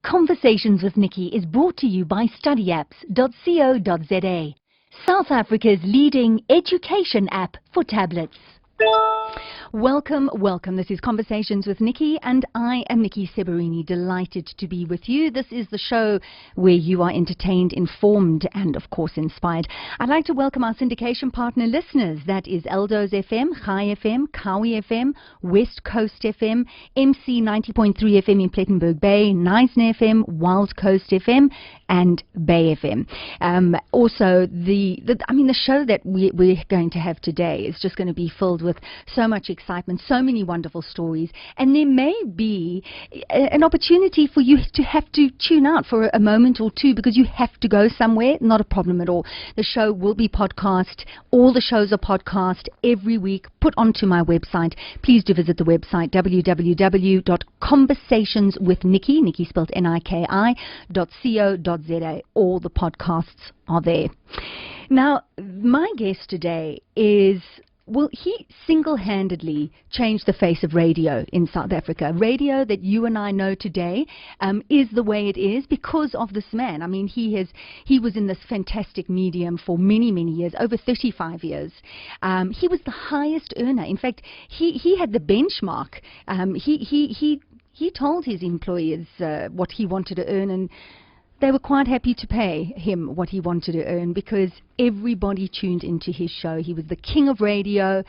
Conversations with Niki is brought to you by studyapps.co.za, South Africa's leading education app for tablets. Welcome, welcome. This is Conversations with Niki, and I am Niki Seberini, delighted to be with you. This is the show where you are entertained, informed, and of course inspired. I'd like to welcome our syndication partner listeners. That is Eldo's FM, Chai FM, Kawi FM, West Coast FM, MC 90.3 FM in Plettenberg Bay, Neisner FM, Wild Coast FM, and Bay FM. Also, the show that we're going to have today is just going to be filled with so much excitement, so many wonderful stories, and there may be an opportunity for you to have to tune out for a moment or two because you have to go somewhere. Not a problem at all. The show will be podcast. All the shows are podcast every week, put onto my website. Please do visit the website www.conversationswithniki, Niki spelled Niki.co.za. All the podcasts are there. Now, my guest today is, well, he single-handedly changed the face of radio in South Africa. Radio that you and I know today is the way it is because of this man. I mean, he was in this fantastic medium for many, many years, over 35 years. He was the highest earner. In fact, he had the benchmark. He told his employers what he wanted to earn, and they were quite happy to pay him what he wanted to earn because everybody tuned into his show. He was the king of radio.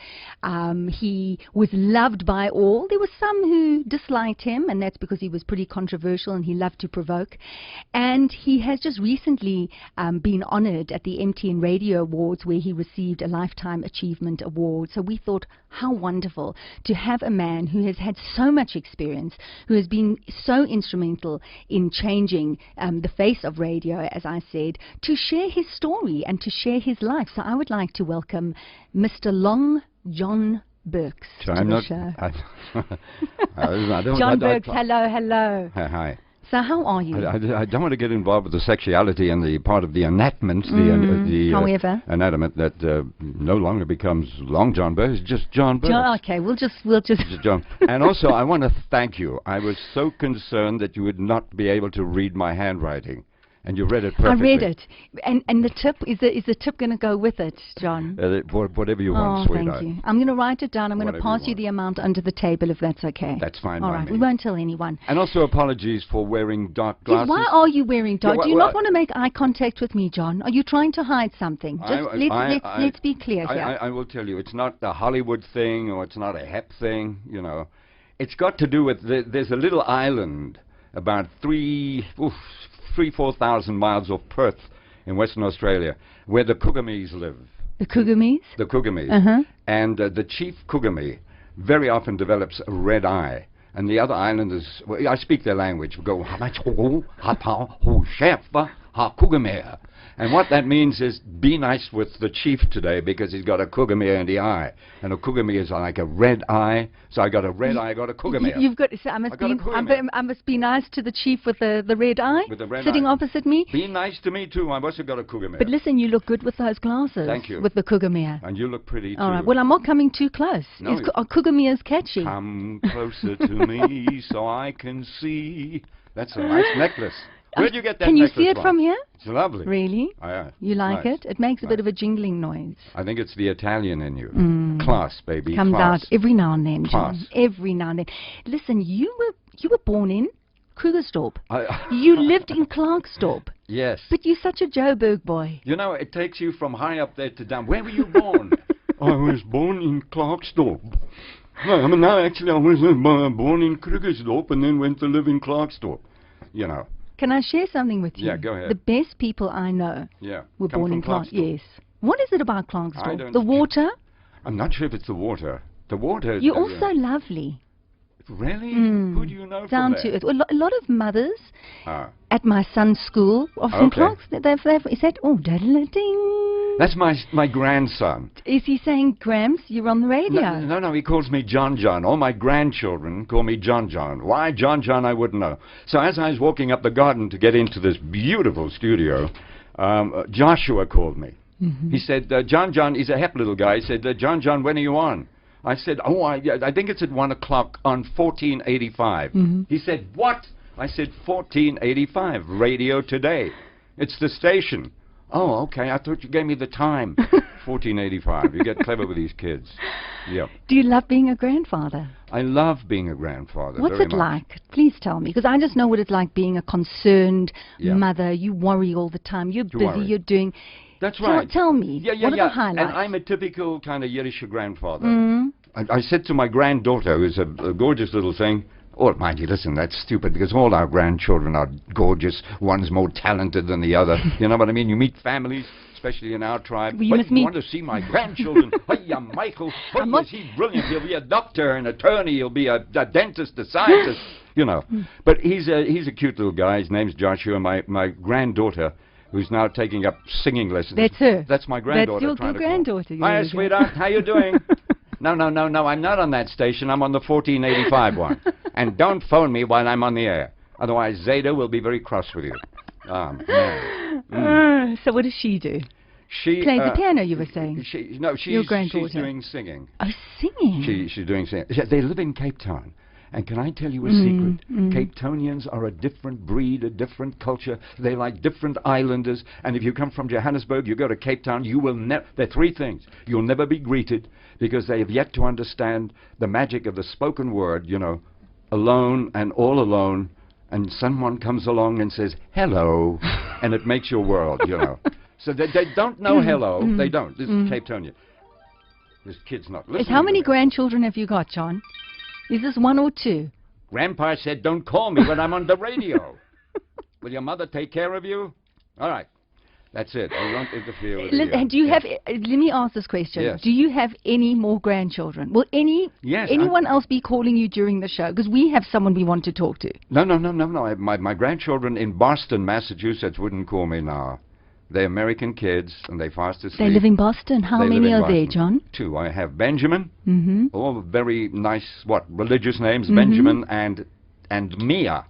He was loved by all. There were some who disliked him, and that's because he was pretty controversial and he loved to provoke. And he has just recently been honored at the MTN Radio Awards, where he received a Lifetime Achievement Award. So we thought, how wonderful to have a man who has had so much experience, who has been so instrumental in changing the face of radio, as I said, to share his story and to share his life. So I would like to welcome Mr. Long John Berks to the show. John Berks, hello. Hi. So how are you? I don't want to get involved with the sexuality and the part of the enactment, however, enactment that no longer becomes Long John Berks, just John Berks. Okay, we'll just John. And also, I want to thank you. I was so concerned that you would not be able to read my handwriting. And you read it perfectly. I read it. And the tip, is the tip going to go with it, John? Whatever you want, sweetheart. Thank you. I'm going to write it down. I'm going to pass you the amount under the table, if that's okay. That's fine. All right. We won't tell anyone. And also apologies for wearing dark glasses. Why are you wearing dark? Do you not want to make eye contact with me, John? Are you trying to hide something? Let's be clear here. I will tell you, it's not a Hollywood thing or it's not a hep thing, you know. It's got to do with, there's a little island about 4,000 miles off Perth in Western Australia, where the Cougamees live. The Cougamees? The Cougamees. Uh-huh. And the chief Cougamee very often develops a red eye. And the other islanders, well, I speak their language, go, and what that means is be nice with the chief today because he's got a Cougamee in the eye. And a Cougamee is like a red eye. So I got a red eye, I got a Cougamee. You've got, so I must be nice to the chief with the red eye? With the red sitting eye. Opposite me? Be nice to me too, I've also got a Cougamee. But listen, you look good with those glasses. Thank you. With the Cougamee. And you look pretty too. All right, well, I'm not coming too close. No, are Cougamees catchy? Come closer to me so I can see. That's a nice necklace. Where do you get that necklace Can you see it from here? It's lovely. Really? You like it? It makes a bit of a jingling noise. I think it's the Italian in you. Class, baby. Comes class. out every now and then, Class. John. Every now and then. Listen, you were born in Krugersdorp. You lived in Klerksdorp. Yes. But you're such a Joburg boy. You know, it takes you from high up there to down. Where were you born? I was born in Klerksdorp. No, I mean, no, actually, I was born in Krugersdorp and then went to live in Klerksdorp. You know. Can I share something with you? Yeah, go ahead. The best people I know were born in Klerksdorp. Yes. What is it about Klerksdorp? The water? I'm not sure if it's the water. The water... You're also lovely. Really? Who do you know Down from to there? it. A lot of mothers at my son's school of St. Clark's, is that, oh, da-da-da-ding. That's my grandson. Is he saying, Grams, you're on the radio? No, he calls me John John. All my grandchildren call me John John. Why John John, I wouldn't know. So as I was walking up the garden to get into this beautiful studio, Joshua called me. He said, John John, he's a hep little guy. He said, John John, when are you on? I said, I think it's at 1 o'clock on 1485. He said, what? I said 1485, Radio Today. It's the station. Oh, okay, I thought you gave me the time. 1485. You get clever with these kids. Yep. Do you love being a grandfather? I love being a grandfather. What's very it much. like? Please tell me, because I just know what it's like being a concerned Yeah. mother. You worry all the time. You're busy. worry. You're doing... That's right. Tell me, Yeah, yeah, what are yeah. the highlights? And I'm a typical kind of Yiddish grandfather. Mm. I said to my granddaughter, who's a gorgeous little thing, oh, mind you, listen, that's stupid, because all our grandchildren are gorgeous. One's more talented than the other. You know what I mean? You meet families, especially in our tribe. Well, you Wait, must you meet- want to see my grandchildren? Hey, Michael, hey, is he brilliant? He'll be a doctor, an attorney, he'll be a dentist, a scientist, you know. But he's a cute little guy. His name's Joshua. My granddaughter, who's now taking up singing lessons. That's her. That's my granddaughter. That's your granddaughter. Hiya, sweetheart. How you doing? No, I'm not on that station. I'm on the 1485 one. And don't phone me while I'm on the air. Otherwise, Zeta will be very cross with you. So what does she do? She Plays the piano, you were saying? No, Your she's granddaughter. doing singing. Oh, singing. She's doing singing. They live in Cape Town. And can I tell you a secret? Cape Townians are a different breed, a different culture. They like different islanders. And if you come from Johannesburg, you go to Cape Town, you will never... There are three things. You'll never be greeted because they have yet to understand the magic of the spoken word, you know, alone and all alone. And someone comes along and says, hello, and it makes your world, you know. So they don't know hello. They don't. This is Cape Townian. This kid's not listening. How many to me. grandchildren have you got, John? Is this one or two? Grandpa said, don't call me when I'm on the radio. Will your mother take care of you? All right. That's it. I won't interfere with you. Do you have... let me ask this question. Yes. Do you have any more grandchildren? Will anyone else be calling you during the show? Because we have someone we want to talk to. No. My grandchildren in Boston, Massachusetts wouldn't call me now. They're American kids, and they fast asleep. They live in Boston. How They live many in are there, Boston. John? Two. I have Benjamin, Mm-hmm. all very nice, religious names, Benjamin and Mia.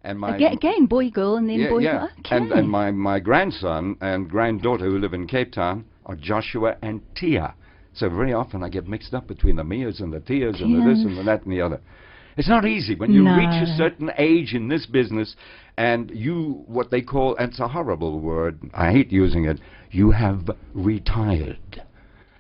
And my Again, boy, girl, and then boy, girl. Okay. And my grandson and granddaughter who live in Cape Town are Joshua and Tia. So very often I get mixed up between the Mias and the Tias and the this and the that and the other. It's not easy when you reach a certain age in this business and you, what they call, and it's a horrible word, I hate using it, you have retired.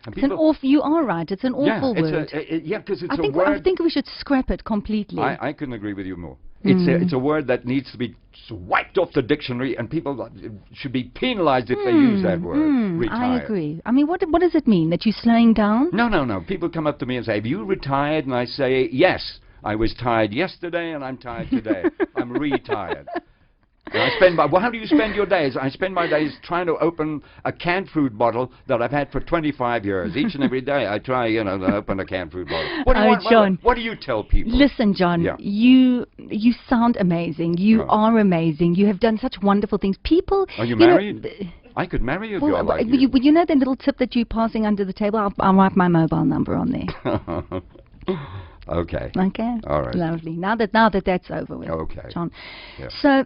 And It's an awful... You are right. It's an awful word. Because it's I a word... I think we should scrap it completely. I couldn't agree with you more. It's a word that needs to be wiped off the dictionary, and people should be penalized if they use that word. Retired. I agree. I mean, what does it mean? That you're slowing down? No. People come up to me and say, have you retired? And I say, yes. I was tired yesterday, and I'm tired today. I'm retired. And I spend how do you spend your days? I spend my days trying to open a canned food bottle that I've had for 25 years. Each and every day I try, to open a canned food bottle. What do you want, John. What do you tell people? Listen, John, you sound amazing. You are amazing. You have done such wonderful things. People... Are you married? I could marry a girl like you. You know the little tip that you're passing under the table? I'll write my mobile number on there. Okay. Okay. All right. Lovely. Now that that's over with, okay. John. Yeah. So,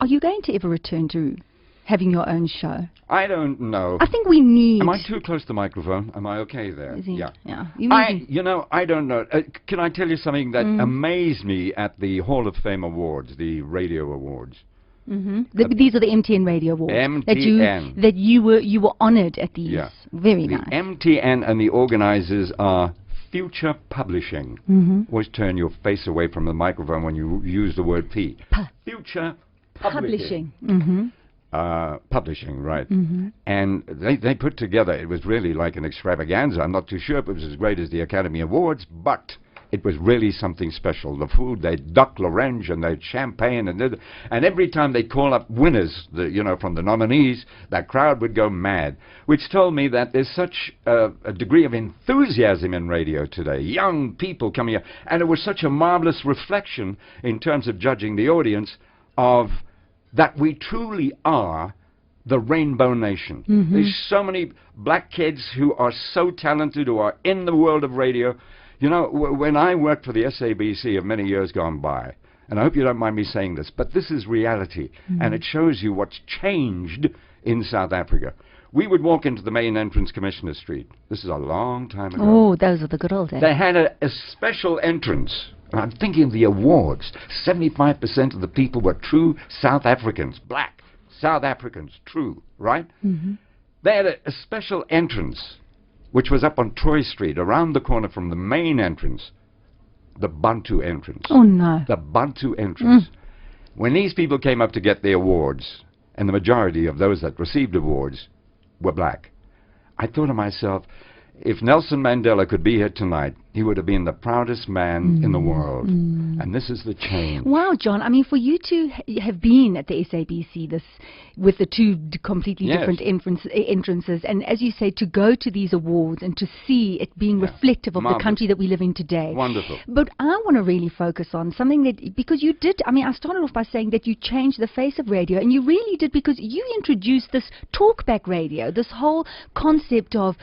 are you going to ever return to having your own show? I don't know. I think we need... Am I too close to the microphone? Am I okay there? Yeah. I don't know. Can I tell you something that amazed me at the Hall of Fame Awards, the radio awards? These are the MTN Radio Awards. MTN. That you were honoured at these. Yeah. Very the nice. MTN and the organisers are Future Publishing. Always turn your face away from the microphone when you use the word P. Future Publishing. Publishing, right. And they put together, it was really like an extravaganza. I'm not too sure if it was as great as the Academy Awards, but it was really something special. The food, they had duck l'orange and they had champagne, and every time they call up winners, from the nominees, that crowd would go mad, which told me that there's such a degree of enthusiasm in radio today. Young people coming up, and it was such a marvelous reflection in terms of judging the audience of that we truly are the Rainbow Nation. There's so many black kids who are so talented, who are in the world of radio. When I worked for the SABC of many years gone by, and I hope you don't mind me saying this, but this is reality, and it shows you what's changed in South Africa. We would walk into the main entrance, Commissioner Street. This is a long time ago. Oh, those are the good old days. They had a special entrance, And I'm thinking of the awards. 75% of the people were true South Africans, black South Africans, true, right? Mm-hmm. They had a special entrance, which was up on Troy Street, around the corner from the main entrance, the Bantu entrance. Oh, no. The Bantu entrance. When these people came up to get the awards, and the majority of those that received awards were black, I thought to myself, if Nelson Mandela could be here tonight, he would have been the proudest man in the world. And this is the change. Wow, John. I mean, for you to have been at the SABC with the two completely different entrances, and as you say, to go to these awards and to see it being reflective of the country that we live in today. Wonderful. But I want to really focus on something that, because you did, I mean, I started off by saying that you changed the face of radio, and you really did, because you introduced this talkback radio, this whole concept of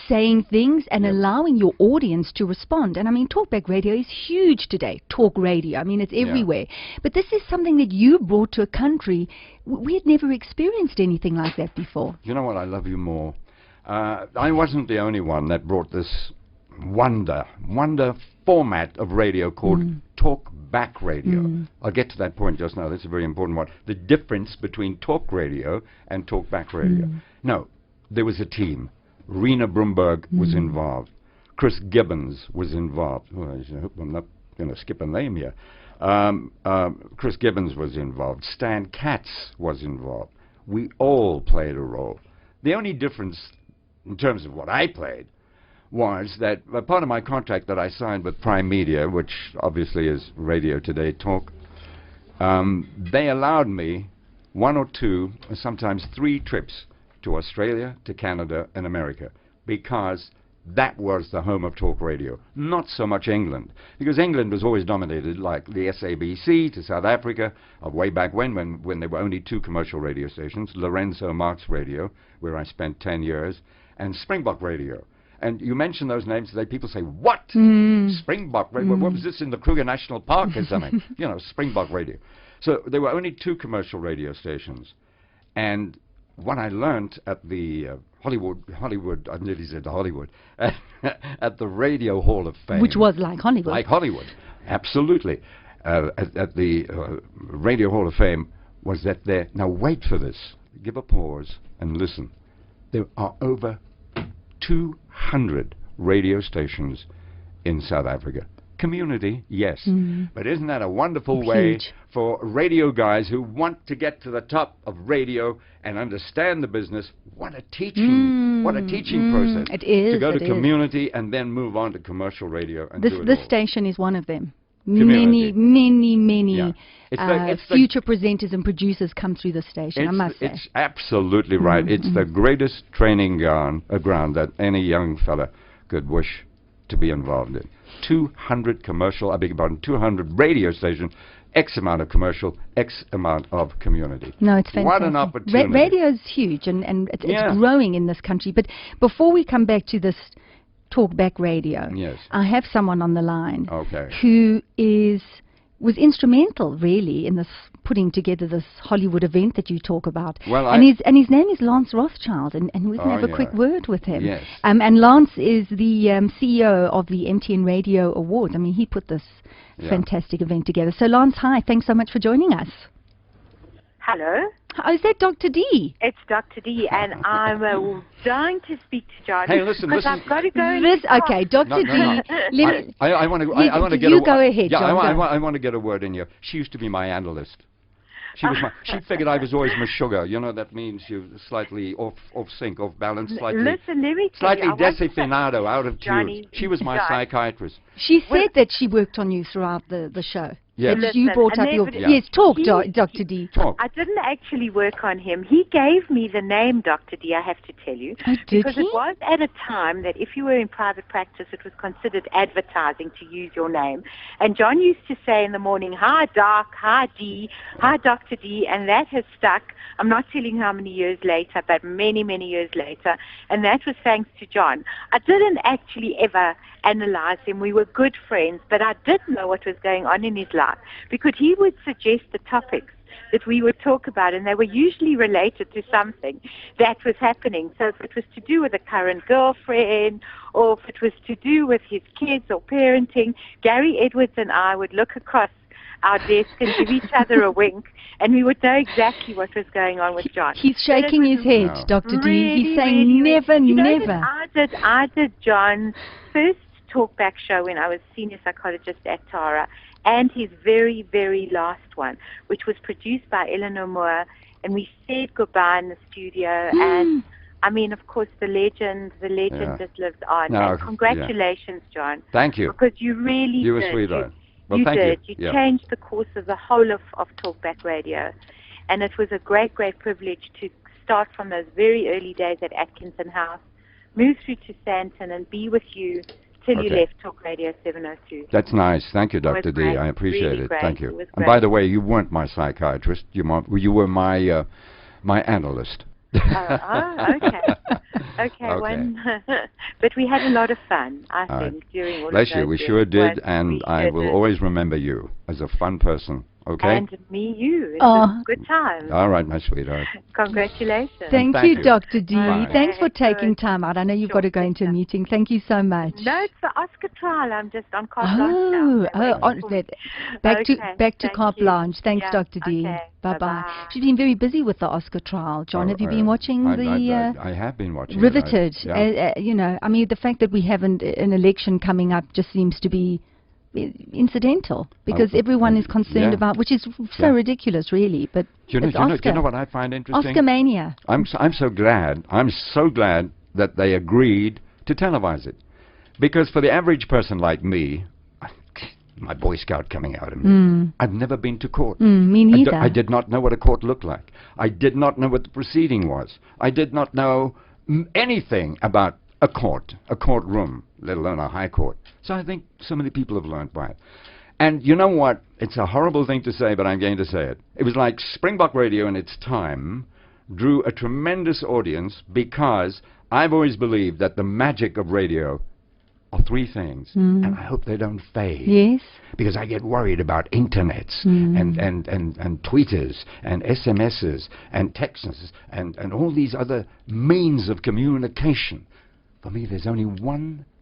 saying things and allowing your audience to respond. And I mean, talkback radio is huge today. Talk radio, I mean, it's everywhere. But this is something that you brought to a country. We had never experienced anything like that before. You know what? I love you more. I wasn't the only one that brought this wonder format of radio called talkback radio. I'll get to that point just now. That's a very important one. The difference between talk radio and talkback radio. No, there was a team. Rena Brumberg was involved. Chris Gibbons was involved. Well, I hope I'm not going to skip a name here. Chris Gibbons was involved. Stan Katz was involved. We all played a role. The only difference in terms of what I played was that part of my contract that I signed with Prime Media, which obviously is Radio Today Talk, they allowed me 1 or 2, or sometimes 3 trips to Australia, to Canada, and America, because that was the home of talk radio, not so much England, because England was always dominated, like the SABC to South Africa, of way back when there were only 2 commercial radio stations, Lorenzo Marx Radio, where I spent 10 years, and Springbok Radio. And you mention those names today, people say, what? Springbok Radio? What was this, in the Kruger National Park or something? You know, Springbok Radio. So there were only 2 commercial radio stations. And what I learned at the Hollywood, I nearly said Hollywood, at the Radio Hall of Fame. Which was like Hollywood. Like Hollywood, absolutely. At the Radio Hall of Fame was that there, now wait for this, give a pause and listen. There are over 200 radio stations in South Africa. Community, yes. But isn't that a wonderful way for radio guys who want to get to the top of radio and understand the business? What a teaching process. It is. To go to community and then move on to commercial radio and do it This all. station is one of them. Community. Many It's future presenters and producers come through the station, I must say. It's absolutely right. It's the greatest training ground that any young fella could wish to be involved in. 200 commercial, 200 radio stations, X amount of commercial, X amount of community. No, it's fantastic. What an opportunity. Radio is huge, and it's growing in this country. But before we come back to this talkback radio, I have someone on the line who was instrumental, really, in this putting together this Hollywood event that you talk about. Well, and his name is Lance Rothchild, and we're going to have a quick word with him. Yes. And Lance is the CEO of the MTN Radio Awards. I mean, he put this fantastic event together. So, Lance, hi. Thanks so much for joining us. Hello. Oh, is that Dr. D? It's Dr. D, and I'm dying to speak to John. Hey, listen. I've got to go. Okay, Dr. D. I want to. I want to get. You go ahead, Yeah, John. I want to get a word in here. She used to be my analyst. She figured I was always Miss Sugar. You know, that means you're slightly off sync, off balance, slightly. Listen, let me tell slightly desafinado, out of tune. She was my psychiatrist. She said that she worked on you throughout the show. Yes. That you brought up your... Yes, talk, Dr. D. Talk. I didn't actually work on him. He gave me the name Dr. D, I have to tell you. Oh, did because he? it was at a time that if you were in private practice, it was considered advertising to use your name. And John used to say in the morning, hi, Doc, hi, D, hi, Dr. D, and that has stuck. I'm not telling you how many years later, but many, many years later. And that was thanks to John. I didn't actually ever analyze him. We were good friends, but I did know what was going on in his life because he would suggest the topics that we would talk about, and they were usually related to something that was happening. So if it was to do with a current girlfriend, or if it was to do with his kids or parenting, Gary Edwards and I would look across our desk and give each other a wink, and we would know exactly what was going on with John. He's shaking his head, No. Dr. D. Really, He's saying really, never, you know never. that I did John's first talkback show when I was senior psychologist at Tara, and his very, very last one, which was produced by Eleanor Moore, and we said goodbye in the studio, and I mean, of course, the legend just lives on. No, and congratulations, John. Thank you. Because you really You were did. sweetheart. Well, You thank did. you. You Yeah. changed the course of the whole of Talkback Radio. And it was a great, great privilege to start from those very early days at Atkinson House, move through to Santon, and be with you till you Okay. left Talk Radio 702. That's nice. Thank you, It was Dr. D. great. I appreciate Really it. great. Thank you. It was And by great. the way, you weren't my psychiatrist. You were my my analyst. Okay. Okay, Okay. but we had a lot of fun, I All right. think, during all Bless of you. those We years. sure did, We and I sure will did. always remember you as a fun person. Okay? And me, you. It Oh. was a good time. All right, my sweetheart. Congratulations. Thank Thank you, you. Dr. D. Bye. Thanks for Okay, taking good. time out. I know you've Sure, got to go into a pleasure. meeting. Thank you so much. No, it's the Oscar trial. I'm just on carte blanche now. Back to Thank carte you. blanche. Thanks, Yeah, Dr. D. okay, Bye-bye. bye-bye. She's been very busy with the Oscar trial. John, have you been watching I have been watching. riveted? Yeah. You know, I mean, the fact that we haven't an election coming up just seems to be incidental because everyone is concerned yeah. about, which is so Yeah. ridiculous, really. But Do it's Oscar. you know what I find interesting? Oscar mania. I'm so glad that they agreed to televise it, because for the average person like me, my Boy Scout coming out of me, I've never been to court. Me neither. I did not know what a court looked like. I did not know what the proceeding was. I did not know anything about a courtroom, let alone a high court. So I think so many people have learned by it. And you know what? It's a horrible thing to say, but I'm going to say it. It was like Springbok Radio in its time drew a tremendous audience, because I've always believed that the magic of radio are three things, and I hope they don't fade. Yes. Because I get worried about internets and tweeters and SMSs and texts and all these other means of communication. For me, there's only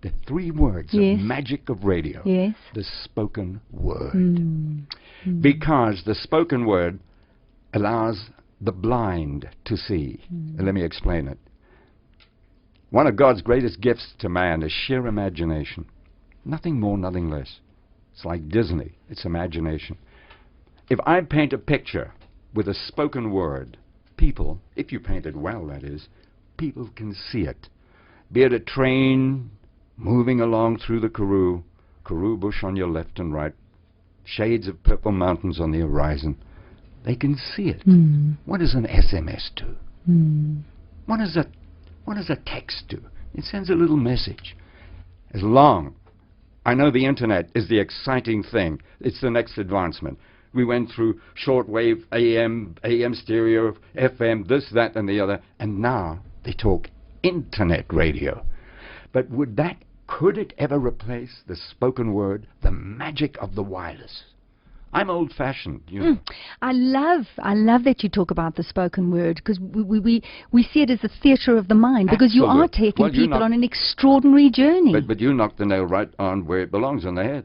the three words Yes. of magic of radio. Yes. The spoken word. Because the spoken word allows the blind to see. And let me explain it. One of God's greatest gifts to man is sheer imagination. Nothing more, nothing less. It's like Disney. It's imagination. If I paint a picture with a spoken word, people, if you paint it well, that is, people can see it. Be it a train moving along through the Karoo bush on your left and right, shades of purple mountains on the horizon. They can see it. What does an SMS do? What does a text do? It sends a little message. As long, I know the internet is the exciting thing. It's the next advancement. We went through shortwave, AM stereo, FM, this, that, and the other, and now they talk internet radio. But could it ever replace the spoken word, the magic of the wireless? I'm old-fashioned, you know. I love that you talk about the spoken word, because we see it as a theatre of the mind, because you are Absolute. taking Well, you people knock- on an extraordinary journey. But you knocked the nail right on where it belongs, on the head.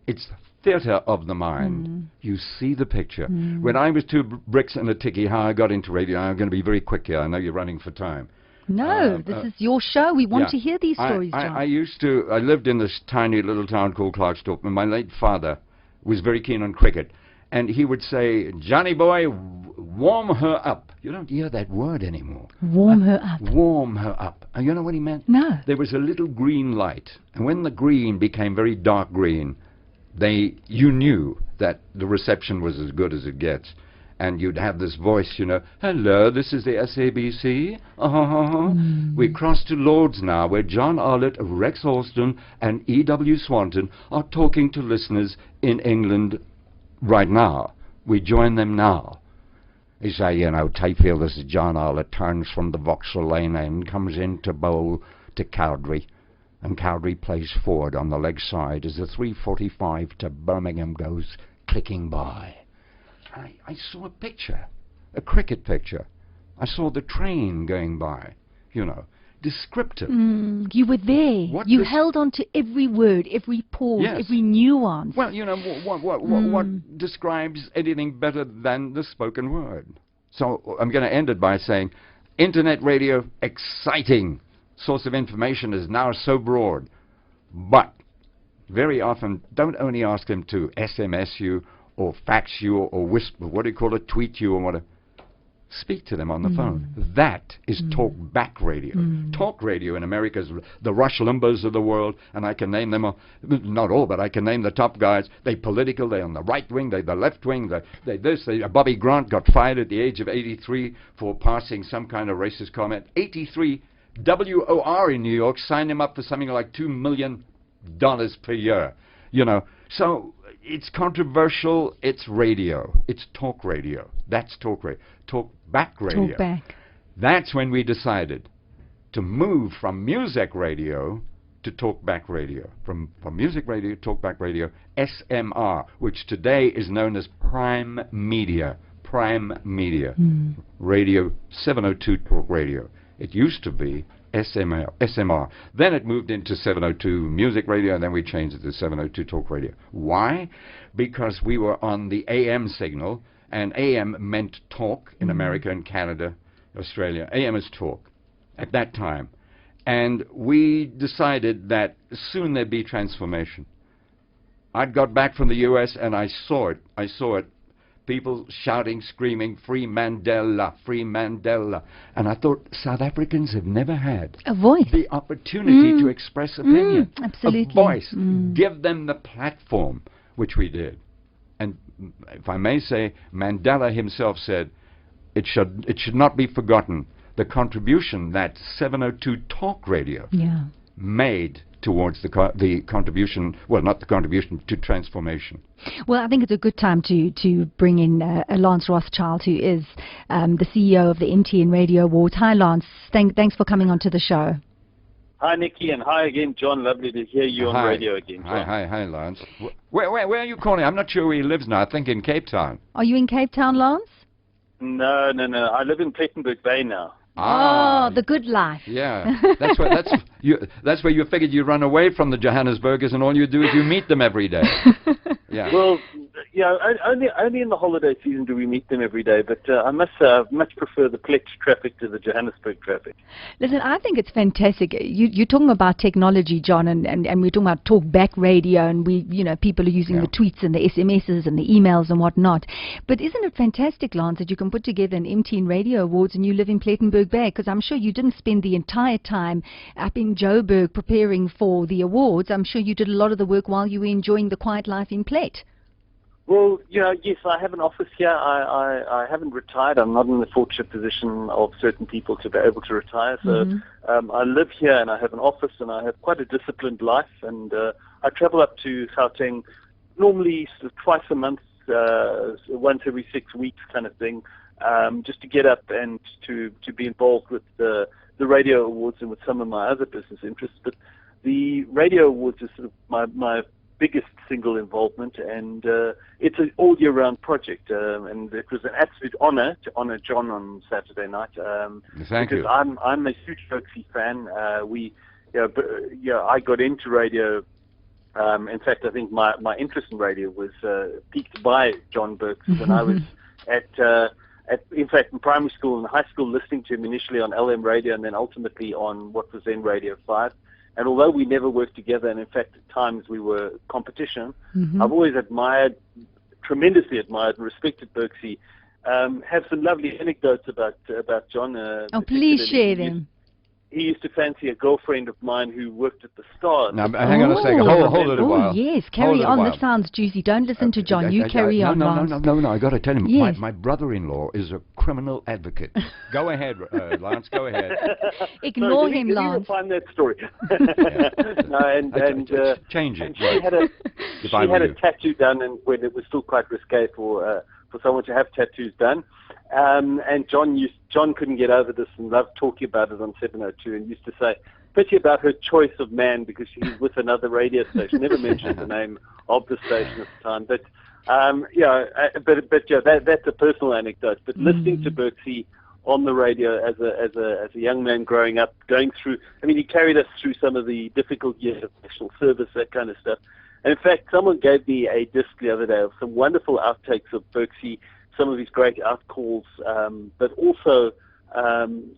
It's theatre of the mind. You see the picture. When I was two bricks and a ticky, how I got into radio, I'm going to be very quick here. I know you're running for time. No, this is your show. We want to hear these stories, John. I lived in this tiny little town called Clarkstorp, and my late father was very keen on cricket. And he would say, Johnny boy, warm her up. You don't hear that word anymore. Warm her up. Warm her up. And you know what he meant? No. There was a little green light. And when the green became very dark green, you knew that the reception was as good as it gets. And you'd have this voice, you know, hello, this is the SABC. We cross to Lord's now, where John Arlott, Rex Alston, and E.W. Swanton are talking to listeners in England right now. We join them now. They say, you know, Tayfield, this is John Arlott, turns from the Vauxhall Lane and comes into bowl to Cowdrey. And Cowdrey plays forward on the leg side as the 3:45 to Birmingham goes clicking by. I saw a picture, a cricket picture. I saw the train going by, descriptive. You were there. You held on to every word, every pause, every nuance. Well, what describes anything better than the spoken word? So I'm going to end it by saying, Internet radio, exciting source of information, is now so broad. But very often, don't only ask them to SMS you or fax you or whisper, tweet you or whatever. Speak to them on the phone. That is talk back radio. Talk radio in America is the Rush Limbaughs of the world, and I can name them all, not all, but I can name the top guys. They're political, they're on the right wing, they're the left wing, Bobby Grant got fired at the age of 83 for passing some kind of racist comment. 83, WOR in New York signed him up for something like $2 million per year. So it's controversial, it's radio, it's talk radio. That's talk radio. Talk back radio. Talk back. That's when we decided to move from music radio to talk back radio. From music radio to talk back radio, SMR, which today is known as Prime Media. Prime Media. Radio 702 Talk Radio. It used to be SMR. Then it moved into 702 Music Radio, and then we changed it to 702 Talk Radio. Why? Because we were on the AM signal, and AM meant talk in America and Canada, Australia. AM is talk at that time. And we decided that soon there'd be transformation. I'd got back from the U.S. and I saw it. People shouting, screaming, "Free Mandela, free Mandela." And I thought, South Africans have never had a voice, the opportunity to express opinion. Absolutely. A voice. Give them the platform, which we did. And if I may say, Mandela himself said, it should not be forgotten the contribution that 702 Talk Radio made towards the contribution, well, not the contribution, to transformation. Well, I think it's a good time to bring in Lance Rothchild, who is the CEO of the MTN Radio Awards. Hi, Lance. Thanks for coming onto the show. Hi, Nikki, and hi again, John. Lovely to hear you on radio again, John. Hi, Lance. Where are you calling? I'm not sure where he lives now. I think in Cape Town. Are you in Cape Town, Lance? No. I live in Plettenberg Bay now. Oh, the good life. Yeah, that's where you figured you run away from the Johannesburgers, and all you do is you meet them every day. Yeah. Well, only in the holiday season do we meet them every day, but I must much prefer the Plet traffic to the Johannesburg traffic. Listen, I think it's fantastic. You're talking about technology, John, and we're talking about talk back radio, and people are using the tweets and the SMSs and the emails and whatnot. But isn't it fantastic, Lance, that you can put together an MTN Radio Awards and you live in Plettenberg Bay? Because I'm sure you didn't spend the entire time up in Joburg preparing for the awards. I'm sure you did a lot of the work while you were enjoying the quiet life in Plet. Well, yes, I have an office here. I haven't retired. I'm not in the fortunate position of certain people to be able to retire. So I live here and I have an office and I have quite a disciplined life. And I travel up to Gauteng normally sort of twice a month, once every 6 weeks kind of thing, just to get up and to be involved with the radio awards and with some of my other business interests. But the radio awards is sort of my biggest single involvement, and it's an all-year-round project, and it was an absolute honor to honor John on Saturday night. Thank you. Because I'm a huge Berksy fan. I got into radio. In fact, I think my interest in radio was piqued by John Berks when I was in primary school and high school, listening to him initially on LM radio and then ultimately on what was then Radio 5. And although we never worked together, and in fact at times we were competition, I've always tremendously admired and respected Berksy. Have some lovely anecdotes about John. Please share them. He used to fancy a girlfriend of mine who worked at the Star. Now, hang on a second. Hold it a while. Oh, yes. Carry on. This sounds juicy. Don't listen to John. You carry on, Lance. No. I got to tell him. Yes. My brother-in-law is a criminal advocate. Go ahead, Lance. Go ahead. Ignore him, Lance. You find that story. Change it. She had a tattoo done, and when it was still quite risque for someone to have tattoos done. And John couldn't get over this and loved talking about it on 702 and used to say, pity about her choice of man because she's with another radio station. Never mentioned the name of the station at the time. But But that's a personal anecdote. But listening to Berksy on the radio as a young man growing up, going through, I mean, he carried us through some of the difficult years of national service, that kind of stuff. And in fact, someone gave me a disc the other day of some wonderful outtakes of Berksy, some of his great outcalls, but also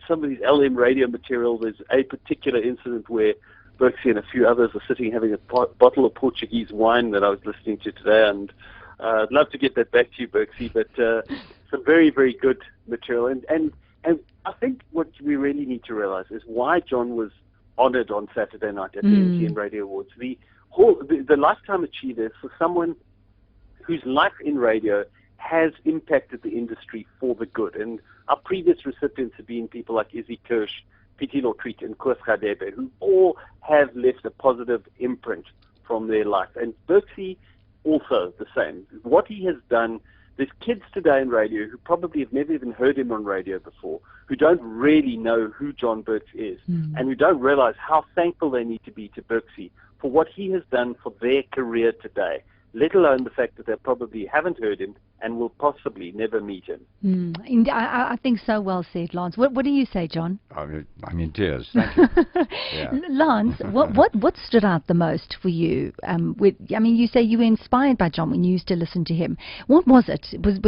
some of his LM radio material. There's a particular incident where Berksy and a few others are sitting having a bottle of Portuguese wine that I was listening to today, and I'd love to get that back to you, Berksy, but some very, very good material. And I think what we really need to realize is why John was honored on Saturday night at the MTN Radio Awards. The Lifetime Achiever is for someone whose life in radio has impacted the industry for the good. And our previous recipients have been people like Izzy Kirsch, Piti Lotreet, and Koos Radebe, who all have left a positive imprint from their life. And Berksy also the same. What he has done, there's kids today in radio who probably have never even heard him on radio before, who don't really know who John Berks is, and who don't realize how thankful they need to be to Berksy for what he has done for their career today, let alone the fact that they probably haven't heard him and will possibly never meet him. I think so well said, Lance. What do you say, John? I'm in tears. Thank you. Yeah. Lance, what stood out the most for you? You say you were inspired by John when you used to listen to him. What was it? Was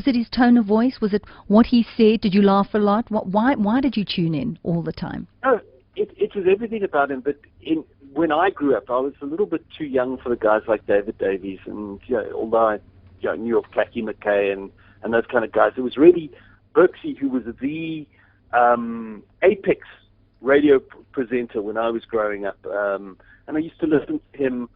it his tone of voice? Was it what he said? Did you laugh a lot? Why did you tune in all the time? No, it was everything about him. But when I grew up, I was a little bit too young for the guys like David Davies, and although I knew of Clacky McKay and those kind of guys, it was really Berksy who was the apex radio presenter when I was growing up, and I used to listen to him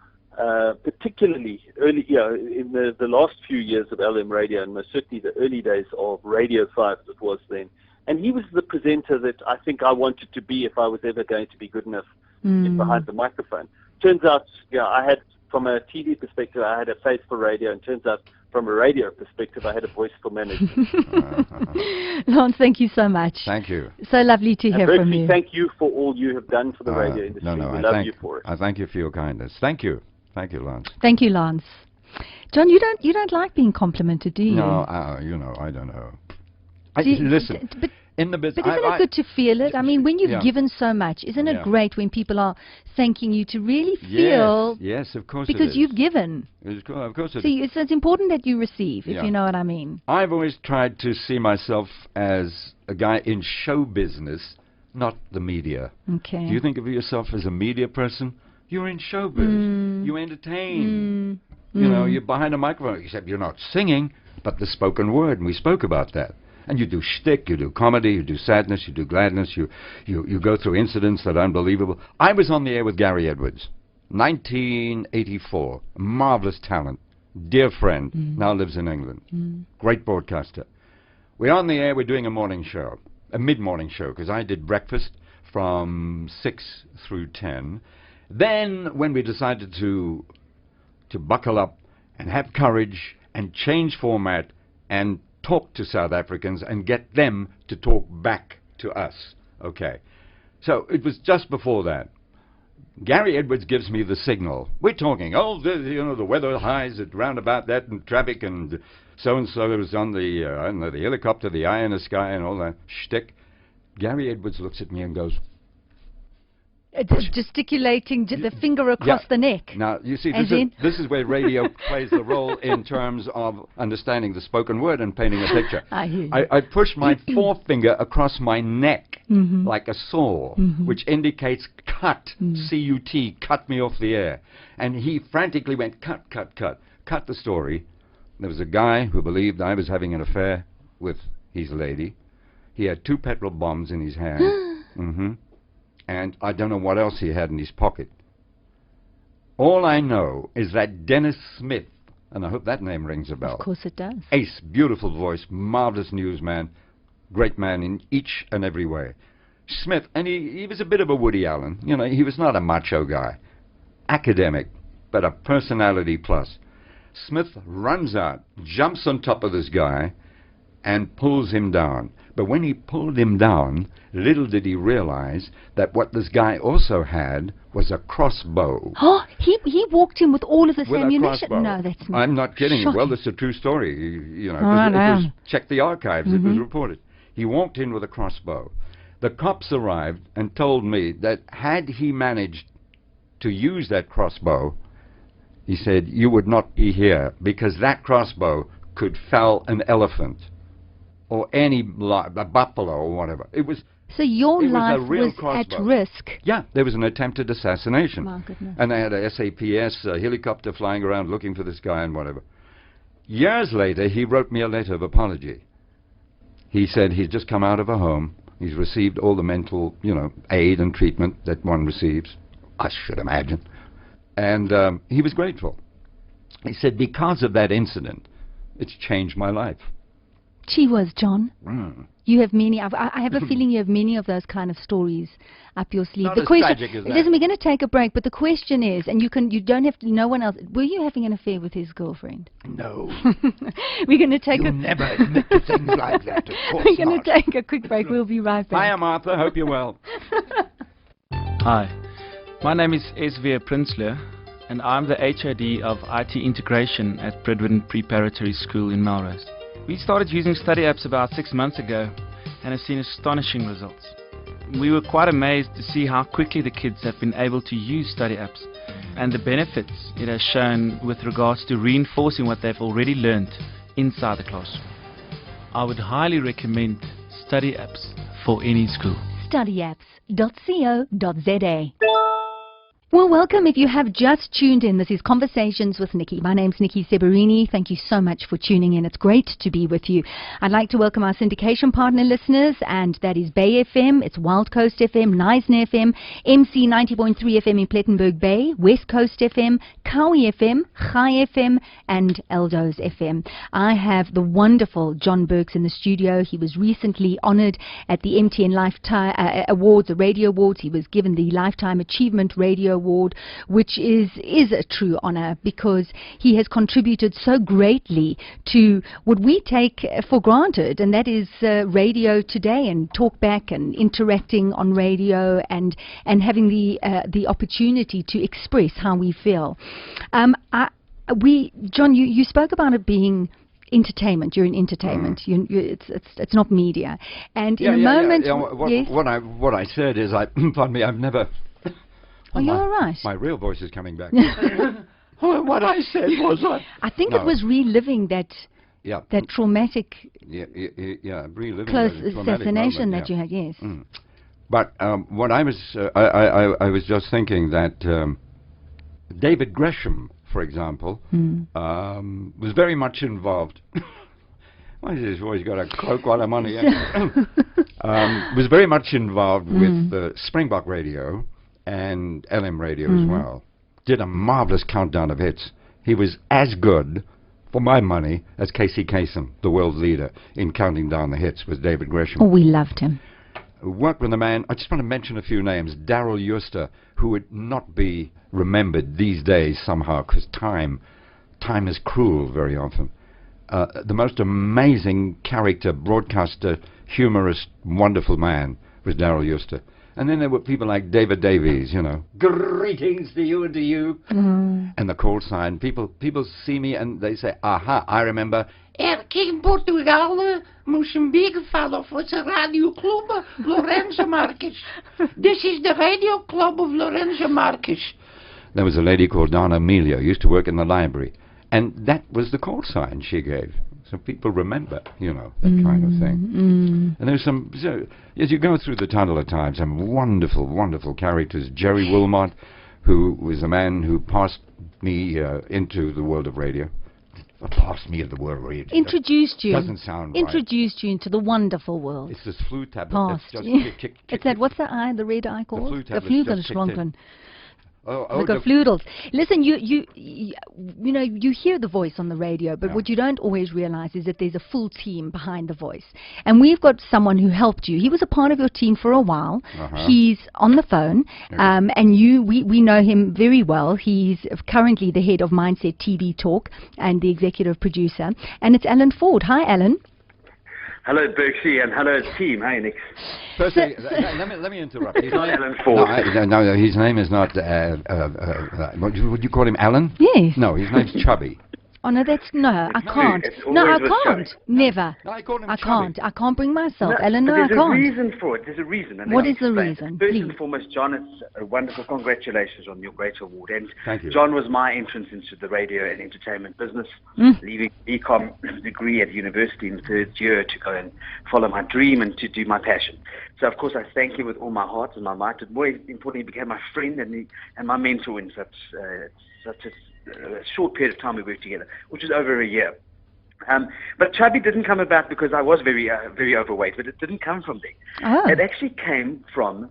particularly early, in the last few years of LM radio, and most certainly the early days of Radio 5 as it was then. And he was the presenter that I think I wanted to be if I was ever going to be good enough behind the microphone. Turns out, I had, from a TV perspective, I had a face for radio, and turns out from a radio perspective, I had a voice for management. Lance, thank you so much. Thank you. So lovely to hear from you. Thank you for all you have done for the radio industry. We love you for it. I thank you for your kindness. Thank you. Thank you, Lance. Thank you, Lance. John, you don't like being complimented, do you? No, I don't know. Listen. But isn't it good to feel it? I mean, when you've given so much, isn't it great when people are thanking you to really feel? Yes, of course because it is. You've given. Of course it is. So it's important that you receive, if you know what I mean. I've always tried to see myself as a guy in show business, not the media. Okay. Do you think of yourself as a media person? You're in show business. You entertain. You're behind a microphone, except you're not singing, but the spoken word, and we spoke about that. And you do shtick, you do comedy, you do sadness, you do gladness, you go through incidents that are unbelievable. I was on the air with Gary Edwards, 1984, marvelous talent, dear friend, now lives in England, great broadcaster. We're on the air, we're doing a morning show, a mid-morning show, because I did breakfast from 6 through 10. Then, when we decided to buckle up and have courage and change format and talk to South Africans and get them to talk back to us. Okay. So it was just before that. Gary Edwards gives me the signal. We're talking, the weather highs at round about that and traffic and so-and-so is on the, the helicopter, the eye in the sky and all that shtick. Gary Edwards looks at me and goes, gesticulating the finger across the neck. Now, you see, this is where radio plays the role in terms of understanding the spoken word and painting a picture. I hear you. I push my forefinger across my neck like a saw, which indicates cut, C-U-T, cut me off the air. And he frantically went, cut the story. There was a guy who believed I was having an affair with his lady. He had 2 petrol bombs in his hand. And I don't know what else he had in his pocket. All I know is that Dennis Smith, and I hope that name rings a bell. Of course it does. Ace, beautiful voice, marvelous newsman, great man in each and every way. Smith, and he was a bit of a Woody Allen. He was not a macho guy. Academic, but a personality plus. Smith runs out, jumps on top of this guy, and pulls him down. But when he pulled him down, little did he realize that what this guy also had was a crossbow. Oh, he walked in with all of this With a ammunition. crossbow. No, that's I'm not kidding you. shocking. Well, this is a true story. You know, Right it was, on. check the archives. It was reported. He walked in with a crossbow. The cops arrived and told me that had he managed to use that crossbow, he said, you would not be here, because that crossbow could fell an elephant or any a buffalo or whatever. It was. So your It was a life real was crossbow. at risk. Yeah, there was an attempted assassination. My goodness. And they had a SAPS helicopter flying around looking for this guy and whatever. Years later, he wrote me a letter of apology. He said he's just come out of a home. He's received all the mental, aid and treatment that one receives, I should imagine. And he was grateful. He said, because of that incident, it's changed my life. Gee whiz, John. Mm. You have many. I have a feeling you have many of those kind of stories up your sleeve. Not The as question, tragic as that. listen, we're going to take a break, but the question is, and you don't have to. No one else. Were you having an affair with his girlfriend? No. We're going to take You'll never admit to things like that, of course We're going not. to take a quick break. We'll be right back. Hiya, Martha. Hope you're well. Hi, my name is S.V. Prinsloo, and I'm the HOD of IT Integration at Bridwin Preparatory School in Melrose. We started using study apps about 6 months ago and have seen astonishing results. We were quite amazed to see how quickly the kids have been able to use study apps and the benefits it has shown with regards to reinforcing what they've already learned inside the classroom. I would highly recommend study apps for any school. Studyapps.co.za. Well, welcome if you have just tuned in. This is Conversations with Niki. My name's Niki Seberini. Thank you so much for tuning in. It's great to be with you. I'd like to welcome our syndication partner listeners, and that is Bay FM, it's Wild Coast FM, Knysna FM, MC 90.3 FM in Plettenberg Bay, West Coast FM, Kawi FM, Chai FM, and Eldo's FM. I have the wonderful John Berks in the studio. He was recently honored at the MTN Lifetime Awards, the Radio Awards. He was given the Lifetime Achievement Radio Award, which is a true honor because he has contributed so greatly to what we take for granted, and that is radio today and talk back and interacting on radio and having the opportunity to express how we feel. John, you spoke about it being entertainment. You're in entertainment. It's not media. And in a moment, yes? What I said is, pardon me, I've never. Oh, you're all right. My real voice is coming back. What I said was I think it was reliving that traumatic reliving close the traumatic assassination moment, that you had, yes. Mm. But what I was just thinking that David Gresham, for example, was very much involved. Why is his voice got a cloak while I'm on the air? Was very much involved with Springbok Radio and LM Radio as well. Did a marvelous countdown of hits. He was as good, for my money, as Casey Kasem, the world leader in counting down the hits, with David Gresham. Oh, we loved him. Worked with a man, I just want to mention a few names. Daryl Euster, who would not be remembered these days somehow, because time is cruel very often. The most amazing character, broadcaster, humorist, wonderful man was Daryl Euster. And then there were people like David Davies, greetings to you and to you. And the call sign. People see me and they say, aha, I remember. Aqui em Portugal, Moçambique fala fosse Radio Club Lorenzo Marques. This is the Radio Club of Lorenzo Marques. There was a lady called Donna Amelia, who used to work in the library. And that was the call sign she gave. So people remember, that kind of thing. And there's as you go through the tunnel at times, some wonderful, wonderful characters. Jerry Wilmot, who was the man who passed me into the world of radio. Passed me into the world of radio. Introduced you. Doesn't sound right. Introduced you into the wonderful world. It's this flu tablet Passed. that's just kick. It's that, what's the eye, the red eye called? The flu tablet. The Flügelschlangen. Oh, the fludels. Listen, you hear the voice on the radio, but what you don't always realize is that there's a full team behind the voice. And we've got someone who helped you. He was a part of your team for a while. He's on the phone, and we know him very well. He's currently the head of Mindset TV Talk and the executive producer. And it's Alan Ford. Hi, Alan. Hello, Berksy, and hello, team. Hi, Nick. Firstly, let me interrupt. His name, Alan Ford. no, his name is not. Would you call him Alan? Yes. No, his name's Chubby. Oh no, I can't. It's No, I always with can't. Chubby. Never. No, I call him I Chubby. can't. I can't bring myself. No, Ellen, but no, I there's a can't. reason for it. There's a reason. And What I'll is the explain. reason? First Please. and foremost, John, it's a wonderful congratulations on your great award. And Thank you. John was my entrance into the radio and entertainment business, leaving ecom degree at university in third year to go and follow my dream and to do my passion. So, of course, I thank him with all my heart and my might. And more importantly, he became my friend and my mentor in such a short period of time we worked together, which was over a year. But Chubby didn't come about because I was very overweight, but it didn't come from there. Oh. It actually came from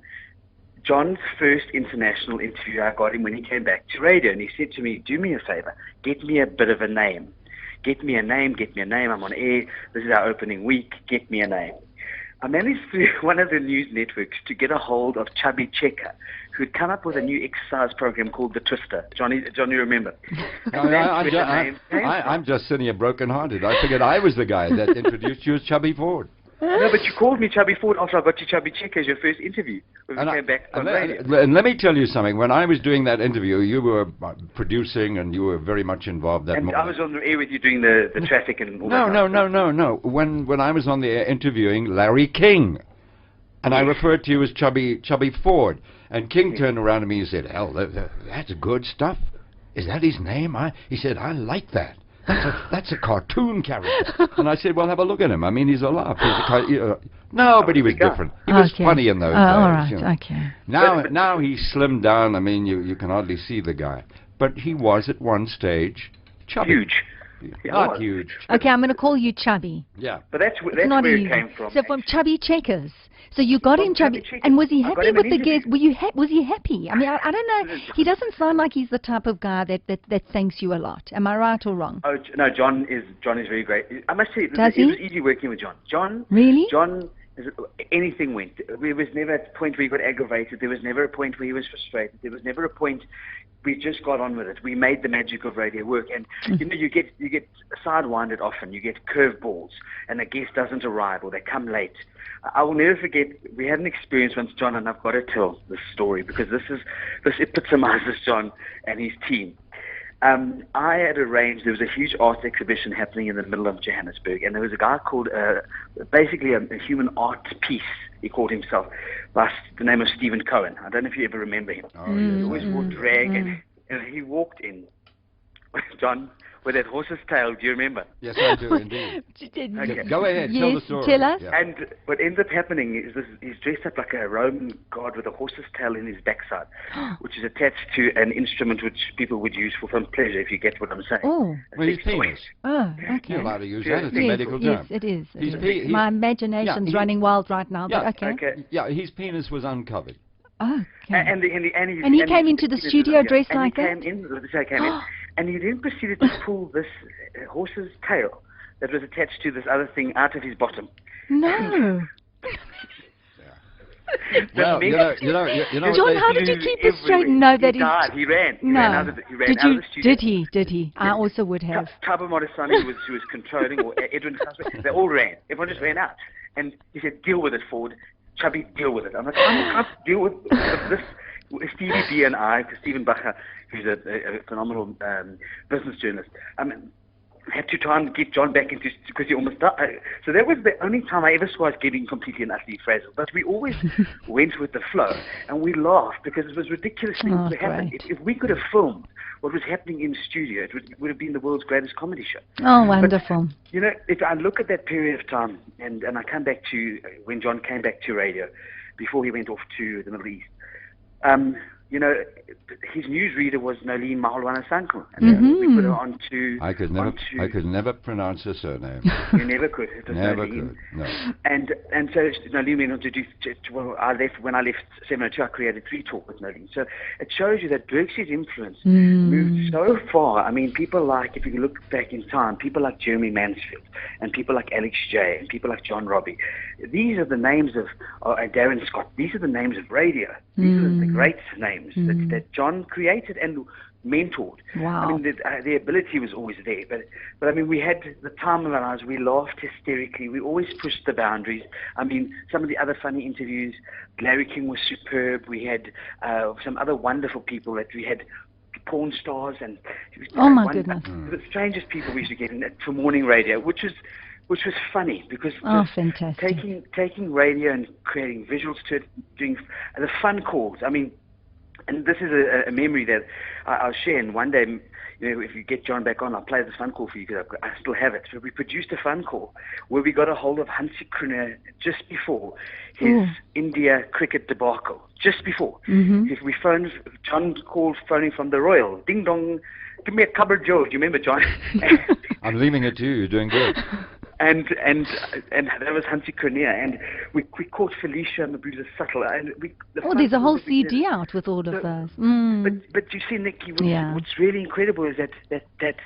John's first international interview. I got him when he came back to radio, and he said to me, do me a favor, get me a bit of a name. Get me a name, I'm on air, this is our opening week, get me a name. I managed through one of the news networks to get a hold of Chubby Checker, who had come up with a new exercise program called The Twister. Johnny, remember? No, I'm just sitting here broken-hearted. I figured I was the guy that introduced you as Chubby Ford. No, but you called me Chubby Ford after I got you Chubby Checker as your first interview when we came back on radio. And let me tell you something. When I was doing that interview, you were producing and you were very much involved that morning. And I was on the air with you doing the traffic and all that. No. When I was on the air interviewing Larry King, and I referred to you as Chubby Ford, and King turned around to me and said, "Hell, that's good stuff. Is that his name?" He said, "I like that. That's a cartoon character." And I said, "Well, have a look at him. I mean, he's a laugh. No, but he was different. He was funny in those days. All right, you know. okay. Now he's slimmed down. I mean, you can hardly see the guy. But he was at one stage chubby. Huge. Not huge. Okay, I'm going to call you Chubby. Yeah. But that's where easy. it came from. So from Chubby Checkers. So you got him Chubby, and was he happy with the guest? Was he happy? I mean, I don't know. He doesn't sound like he's the type of guy that thanks you a lot. Am I right or wrong? Oh no, John is very great. I must say, it was easy working with John. John, anything went. There was never a point where he got aggravated. There was never a point where he was frustrated. There was never a point. We just got on with it. We made the magic of radio work. And you get sidewinded often. You get curveballs, and the guest doesn't arrive or they come late. I will never forget. We had an experience once, John, and I've got to tell this story because this epitomizes John and his team. I had arranged, there was a huge art exhibition happening in the middle of Johannesburg, and there was a guy called, basically a human art piece, he called himself, by the name of Stephen Cohen. I don't know if you ever remember him. Oh, yes. He always wore drag, and he walked in, John, with that horse's tail. Do you remember? Yes, I do, indeed. Okay. Go ahead, yes, tell the story. Tell us. Yeah. And what ends up happening is he's dressed up like a Roman god with a horse's tail in his backside, which is attached to an instrument which people would use for some pleasure, if you get what I'm saying. Oh. Well, his penis. Oh, okay. You're allowed to use that. It's a Yes, medical term. it is. My imagination's running wild right now, but okay. Yeah, his penis was uncovered. Oh, okay. And he came into the studio dressed like that? He came in, and he then proceeded to pull this horse's tail that was attached to this other thing out of his bottom. No. Well, you know, John, how did you keep it straight? No, that he died. He ran. No. He ran out of the studio. Did he? I also would have. Taba Morisani, who was controlling, or Edwin Casper, they all ran. Everyone just ran out. And he said, "Deal with it, Ford. Chubby, deal with it." I'm like, I can't deal with this. Stevie B and I, Stephen Bacher, who's a phenomenal business journalist, had to try and get John back into, because he almost died. So that was the only time I ever saw us getting completely and utterly frazzled. But we always went with the flow, and we laughed because it was ridiculous things that happened. If we could have filmed what was happening in the studio, it would have been the world's greatest comedy show. Oh, wonderful. But, you know, if I look at that period of time, and I come back to when John came back to radio, before he went off to the Middle East, you know, his newsreader was Nolene Mahalwana Sanko, and we put her on to. I could never pronounce her surname. You never could. It was never Nolene. could. No. And so Nolene went on to do. Well, when I left 702, I created 3 Talk with Nolene. So it shows you that Berksy's influence moved so far. I mean, people like, if you look back in time, people like Jeremy Mansfield, and people like Alex J, and people like John Robbie. These are the names of Darren Scott. These are the names of radio. These are the great names that John created and mentored. Wow. I mean, the ability was always there, but I mean, we had the time of our lives. We laughed hysterically. We always pushed the boundaries. I mean, some of the other funny interviews, Larry King was superb. We had some other wonderful people that we had. Porn stars and oh my goodness, the strangest people we used to get in for morning radio, which was funny because fantastic. taking radio and creating visuals to it, doing the fun calls. I mean, and this is a memory that I'll share. And one day, you know, if you get John back on, I'll play this fun call for you because I still have it. So we produced a fun call where we got a hold of Hansi Kruner just before his India cricket debacle. Just before. If we phoned, John called phoning from the Royal. Ding dong, give me a cupboard, Joe. Do you remember, John? I'm leaving it to you. You're doing good. And that was Hansi Kruner, and we caught Felicia Mabuza Subtle. And there's a whole CD out with all of those. But you see, Nikki, what's really incredible is that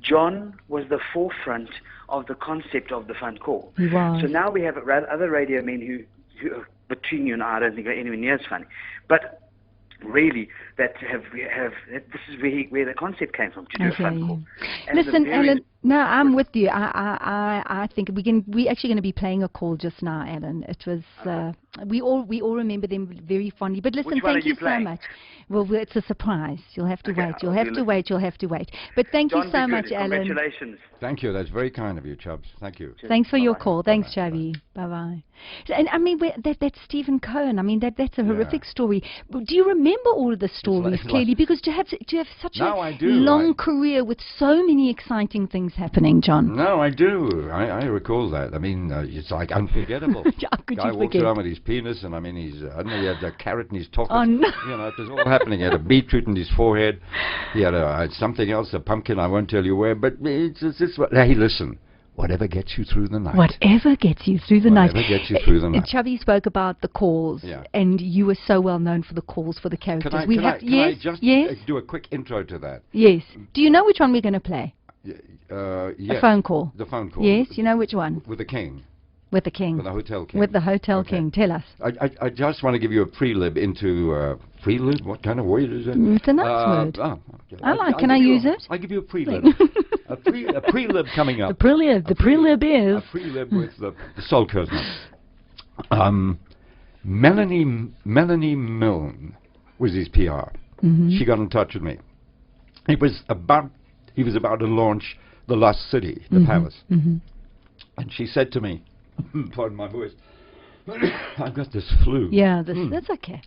John was the forefront of the concept of the fun call. He was. So now we have other radio men who between you and I don't think are anywhere near as funny. But really, that this is where the concept came from, to do a fun call. And listen, Alan, no, I'm with you. I think we're actually going to be playing a call just now, Alan. It was we all remember them very fondly. But listen, thank you so much. Well, it's a surprise. You'll have to wait. You'll have to wait. But thank you so much, Alan. Congratulations. Thank you. That's very kind of you, Chubbs. Thank you. Thanks for your call. Thanks, Chavi. Bye-bye. And I mean, that's Stephen Cohen. I mean, that's a horrific story. Do you remember all of the stories clearly? Because to have such a long career with so many exciting things happening, John. No, I do. I recall that. I mean, it's like unforgettable. How could Guy you walks forget? around with his penis, and I mean, I don't know, he had a carrot in his top. Oh, no. You know, it was all happening. He had a beetroot in his forehead. He had something else, a pumpkin. I won't tell you where. But it's hey, listen. Whatever gets you through the night. Whatever gets you through the night. Whatever gets you through the night. Chubby spoke about the calls, and you were so well known for the calls for the characters. Can I just do a quick intro to that? Yes. Do you know which one we're going to play? Yes. A phone call. The phone call. Yes, you know which one? With the king. With the king. With the Hotel King. With the Hotel King. Tell us. I just want to give you a prelib into... prelib? What kind of word is it? It's a nice word. Okay. Can I use it? I'll give you a prelib. a prelib coming up. The prelib is... A prelib with the Soul Curtain. Melanie Milne was his PR. She got in touch with me. He was about to launch The Lost City, the palace. And she said to me, pardon my voice, I've got this flu. Yeah, that's okay.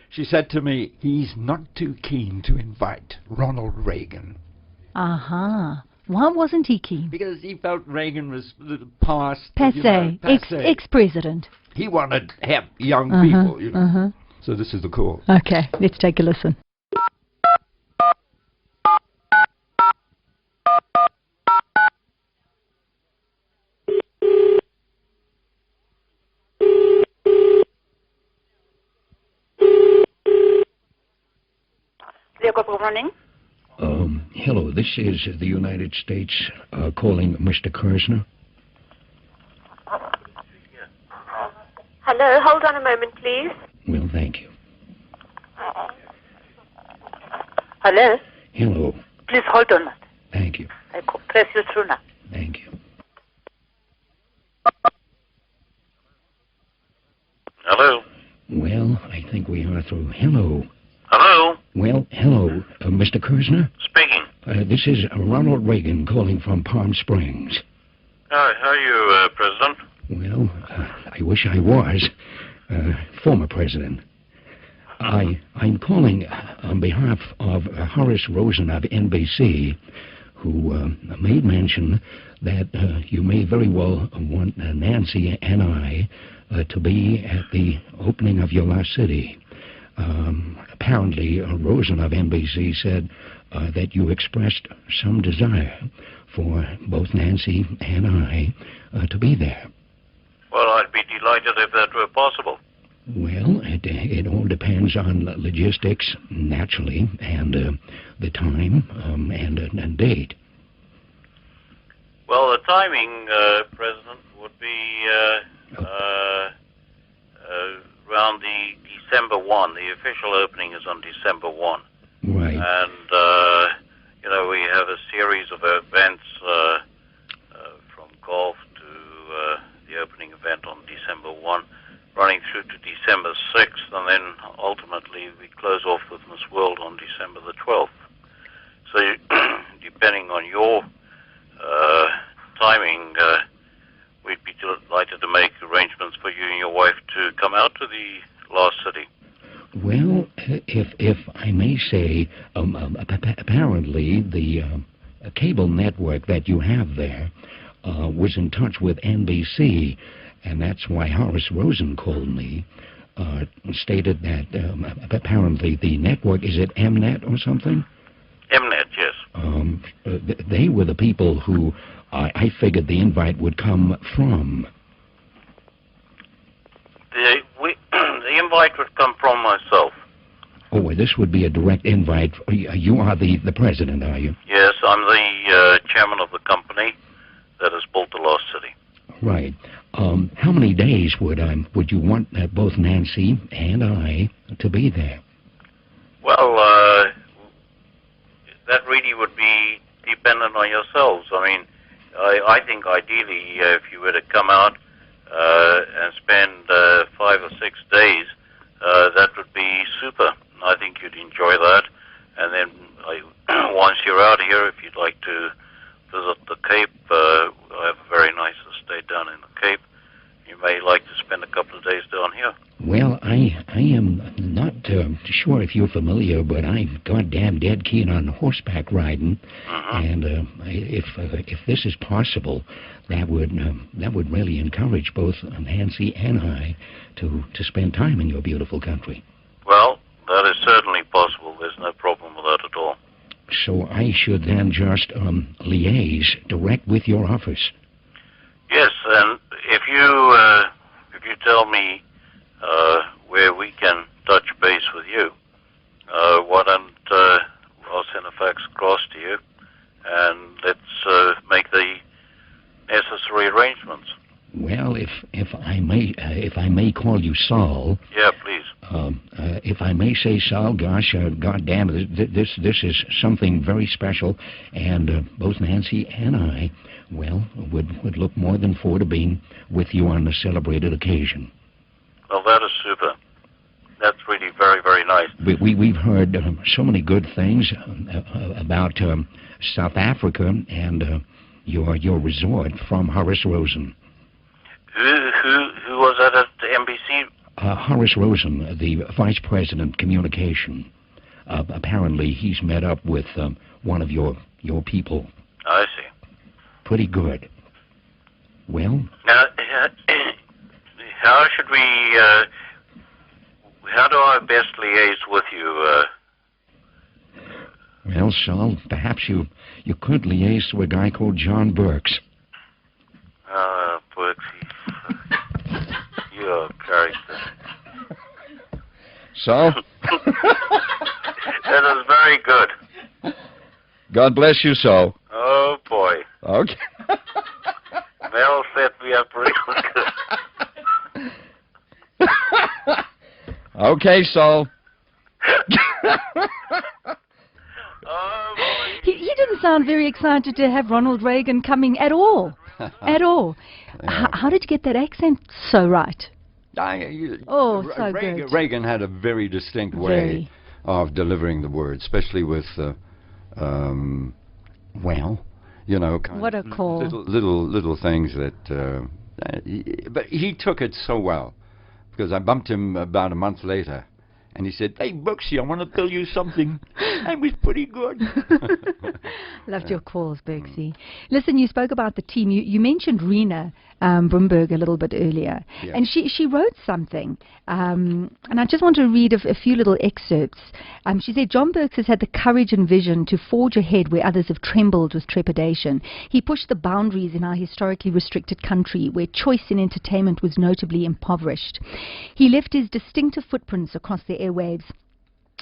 She said to me, he's not too keen to invite Ronald Reagan. Why wasn't he keen? Because he felt Reagan was past. Passé. Ex-president. He wanted hip, young people, you know. So this is the call. Okay, let's take a listen. Good morning. Hello, this is the United States calling Mr. Kersner. Hello, hold on a moment, please. Well, thank you. Hello? Hello. Please hold on. Thank you. I press you through now. Thank you. Hello? Well, I think we are through. Hello. Hello? Well, hello, Mr. Kersner. Speaking. This is Ronald Reagan calling from Palm Springs. Hi, how are you, President? Well, I wish I was. Former president. I'm calling on behalf of Horace Rosen of NBC, who made mention that you may very well want Nancy and I to be at the opening of your Lost City. Apparently, Rosen of NBC said that you expressed some desire for both Nancy and I to be there. Well, I'd be delighted if that were possible. Well, it all depends on logistics, naturally, and the time and date. Well, the timing, President, would be around the December 1. The official opening is on December 1. Right. Right. And, we have a series of events from golf to the opening event on December 1, running through to December 6th, and then ultimately we close off with Miss World on December the 12th. So depending on your timing, we'd be delighted to make arrangements for you and your wife to come out to the lost city. Well, if I may say, apparently the cable network that you have there was in touch with NBC, and that's why Horace Rosen called me, stated that apparently the network, is it Mnet or something? Mnet, yes. They were the people who I figured the invite would come from. The invite would come from myself. Oh, well, this would be a direct invite. You are the president, are you? Yes, I'm the chairman of the company that has built the lost city. Right. How many days would you want both Nancy and I to be there? Well, that really would be dependent on yourselves. I mean, I think ideally, if you were to come out and spend 5 or 6 days, that would be super. I think you'd enjoy that. And then once you're out here, if you'd like to visit the Cape, I have a very nice estate down in the Cape. You may like to spend a couple of days down here. Well, I am not sure if you're familiar, but I'm goddamn dead keen on horseback riding. And if this is possible, that would really encourage both Nancy and I to spend time in your beautiful country. Well, that is certainly possible. There's no problem with that at all. So I should then just liaise direct with your office. Yes, and if you tell me where we can touch base with you, why don't I'll send a fax across to you, and let's make the necessary arrangements. Well, if I may call you Saul. Yeah, please. If I may say, Saul, gosh, goddamn, this is something very special, and both Nancy and I, well, would look more than forward to being with you on the celebrated occasion. Well, that is super. That's really very, very nice. We've heard so many good things about South Africa and your resort from Horace Rosen. Who was that at the NBC? Horace Rosen, the vice president communication. Apparently, he's met up with one of your people. I see. Pretty good. Well? Now, how should we, how do I best liaise with you? Well, Saul, perhaps you could liaise to a guy called John Berks. Berks, you're a character. So? That is very good. God bless you, so. Oh, boy. Okay. Mel set me up real good. Okay, so. Oh, boy. He didn't sound very excited to have Ronald Reagan coming at all. At all. Yeah. How did you get that accent so right? So good. Reagan had a very distinct way of delivering the words, especially with, well, you know, kind what a of call. little things that. But he took it so well, because I bumped him about a month later, and he said, "Hey, Berksy, I want to tell you something. I was pretty good." Loved your calls, Berksy. Listen, you spoke about the team. You mentioned Rena Brumberg a little bit earlier, and she wrote something, and I just want to read a few little excerpts. She said, "John Berks has had the courage and vision to forge ahead where others have trembled with trepidation. He pushed the boundaries in our historically restricted country, where choice in entertainment was notably impoverished. He left his distinctive footprints across the airwaves,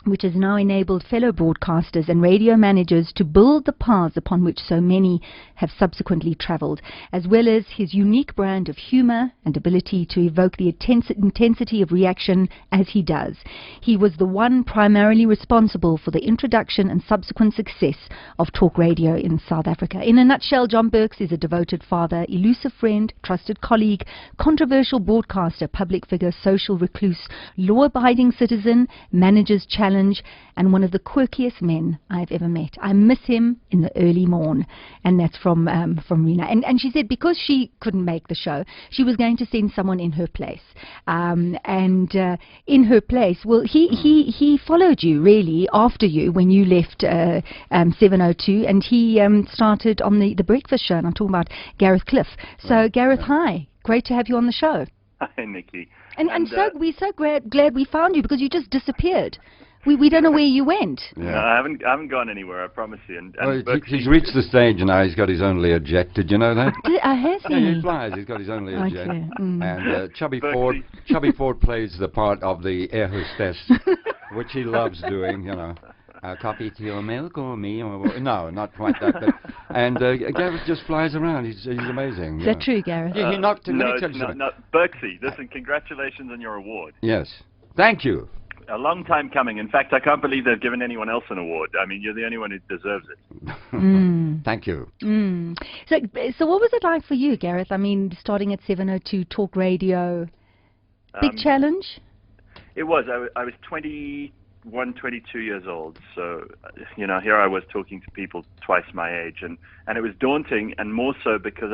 which has now enabled fellow broadcasters and radio managers to build the paths upon which so many have subsequently travelled, as well as his unique brand of humour and ability to evoke the intensity of reaction as he does. He was the one primarily responsible for the introduction and subsequent success of talk radio in South Africa. In a nutshell, John Berks is a devoted father, elusive friend, trusted colleague, controversial broadcaster, public figure, social recluse, law-abiding citizen, manager's challenge, and one of the quirkiest men I've ever met. I miss him in the early morn. And that's from Rena. And she said because she couldn't make the show, she was going to send someone in her place. In her place, well, he followed you really after you when you left 702, and he started on the breakfast show, and I'm talking about Gareth Cliff. So Gareth, hi. Great to have you on the show. Hi, Niki. And so we're so glad we found you, because you just disappeared. We don't know where you went. Yeah. No, I haven't gone anywhere, I promise you. And he's reached the stage now. He's got his own Learjet. Did you know that? Has he? He flies. He's got his own Learjet. Okay. And Chubby Ford plays the part of the air hostess, which he loves doing. You know, coffee, tea, or milk, or me, or no, not quite that. But, and Gareth just flies around. He's amazing. Is that true, Gareth? Yeah, he knocked. No, Berksy, listen, congratulations on your award. Yes, thank you. A long time coming. In fact, I can't believe they've given anyone else an award. I mean, you're the only one who deserves it. Thank you. So what was it like for you, Gareth? I mean, starting at 702 Talk Radio, big challenge? It was. I was 21, 22 years old. So, you know, here I was talking to people twice my age. And it was daunting, and more so because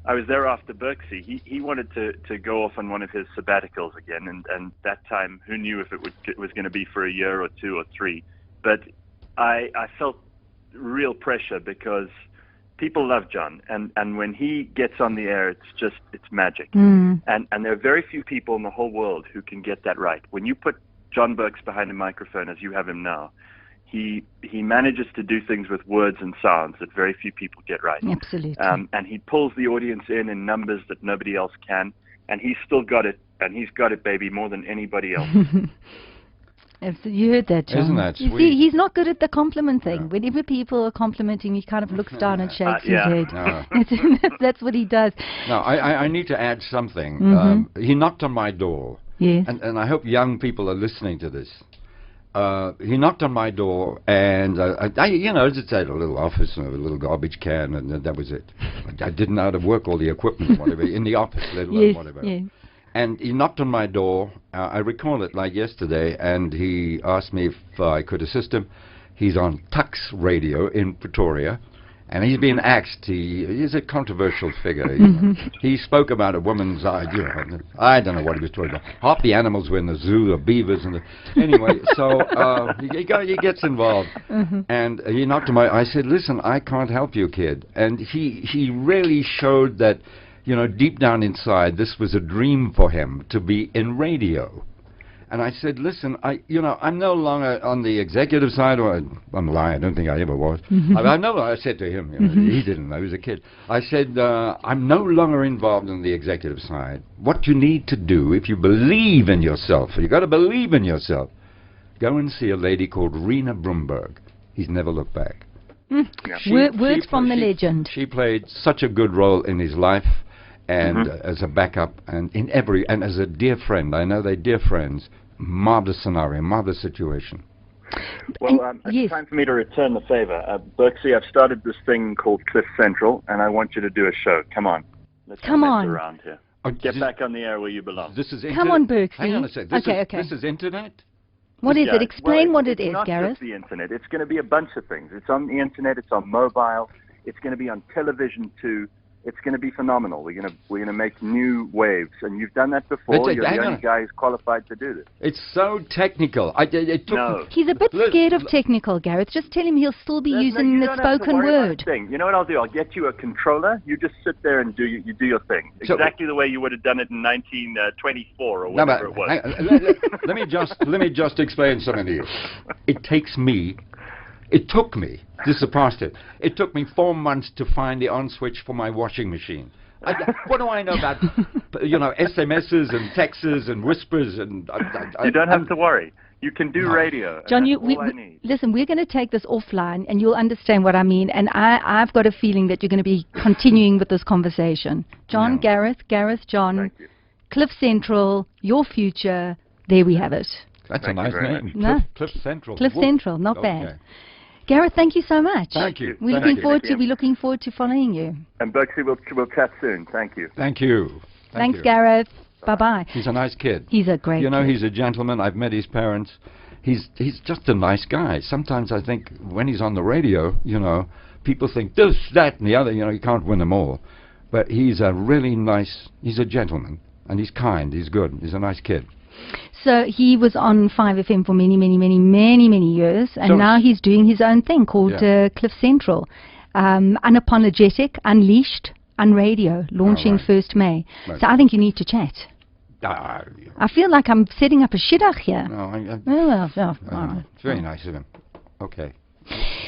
I was there after Berksy. He wanted to go off on one of his sabbaticals again, and that time, who knew if it was going to be for a year or two or three. But I felt real pressure because people love John, and when he gets on the air, it's magic. And there are very few people in the whole world who can get that right. When you put John Berks behind a microphone, as you have him now, he manages to do things with words and sounds that very few people get right. Absolutely. And he pulls the audience in numbers that nobody else can, and he's still got it, and he's got it, baby, more than anybody else. You heard that, John. Isn't that sweet? You see, he's not good at the compliment thing. Yeah. Whenever people are complimenting him, he kind of looks down and shakes his head. No. That's what he does. No, I need to add something. He knocked on my door. Yes. And I hope young people are listening to this. He knocked on my door, and I just had a little office and a little garbage can, and that was it. I didn't know how to work all the equipment, whatever, in the office, let alone whatever. Yes. And he knocked on my door. I recall it like yesterday, and he asked me if I could assist him. He's on Tux Radio in Pretoria, and he's been axed. He's a controversial figure. He spoke about a woman's eye. I don't know what he was talking about. Half the animals were in the zoo, the beavers, and anyway. So he gets involved, and he knocked on my. I said, "Listen, I can't help you, kid." And he really showed that, deep down inside, this was a dream for him to be in radio. And I said, listen, I'm no longer on the executive side, or I'm lying, I don't think I ever was. I said to him, he didn't know, he was a kid. I said, I'm no longer involved in the executive side. What you need to do, if you believe in yourself, you've got to believe in yourself, go and see a lady called Rena Brumberg. He's never looked back. Words from the legend. She played such a good role in his life, and as a backup, and and as a dear friend. I know they're dear friends. Marvelous scenario, marvelous situation. Well, it's time for me to return the favor. Berksy, I've started this thing called Cliff Central, and I want you to do a show. Come on. Let's mess around here. Get back on the air where you belong. This is Come on, Berksy. Hang on a second. This is internet? What is it? Explain what it is, Gareth. It's not just the internet. It's going to be a bunch of things. It's on the internet. It's on mobile. It's going to be on television, too. It's going to be phenomenal. We're going to make new waves, and you've done that before. You're the only guy who's qualified to do this. It's so technical. He's a bit scared of technical, Gareth. Just tell him he'll still be using the spoken word. You know what I'll do? I'll get you a controller. You just sit there and do your thing. Exactly the way you would have done it in 1924 or whatever it was. Let me just explain something to you. It took me, this is a positive, it took me 4 months to find the on switch for my washing machine. What do I know about, SMSs and texts and whispers? And you don't have to worry. You can do radio. John, Listen, we're going to take this offline, and you'll understand what I mean. And I've got a feeling that you're going to be continuing with this conversation. John, yeah. Gareth, John, Cliff Central, your future. There we have it. That's a nice name. Cliff Central. Cliff Central, not bad. Gareth, thank you so much. Thank you. We're looking forward to following you. And Berksy, we'll chat soon. Thank you. Thank you. Thanks, Gareth. Bye-bye. He's a nice kid. He's a great kid. He's a gentleman. I've met his parents. He's just a nice guy. Sometimes I think when he's on the radio, people think this, that, and the other. You can't win them all. But he's a really nice, he's a gentleman. And he's kind, he's good, he's a nice kid. So he was on 5FM for many, many, many, many, many years. And now he's doing his own thing called Cliff Central. Unapologetic, Unleashed, Unradio, launching 1st May. Right. So I think you need to chat. I feel like I'm setting up a shidduch here. No, it's very nice of him. Okay.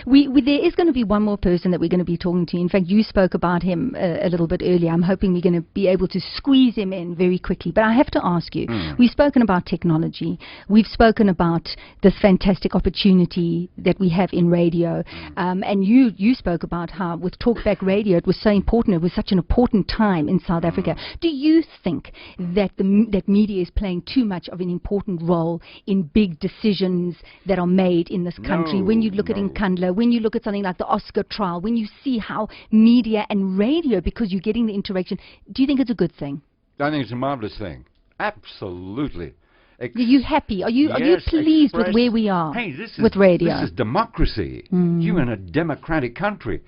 There is going to be one more person that we're going to be talking to. In fact, you spoke about him a little bit earlier. I'm hoping we're going to be able to squeeze him in very quickly. But I have to ask you, we've spoken about technology. We've spoken about this fantastic opportunity that we have in radio. And you spoke about how with Talkback Radio, it was so important. It was such an important time in South Africa. Do you think that that media is playing too much of an important role in big decisions that are made in this country? When you look at Nkandla, when you look at something like the Oscar trial, when you see how media and radio, because you're getting the interaction, do you think it's a good thing? I think it's a marvelous thing. Absolutely. Are you happy? Are you pleased with where we are with radio? This is democracy. You're in a democratic country.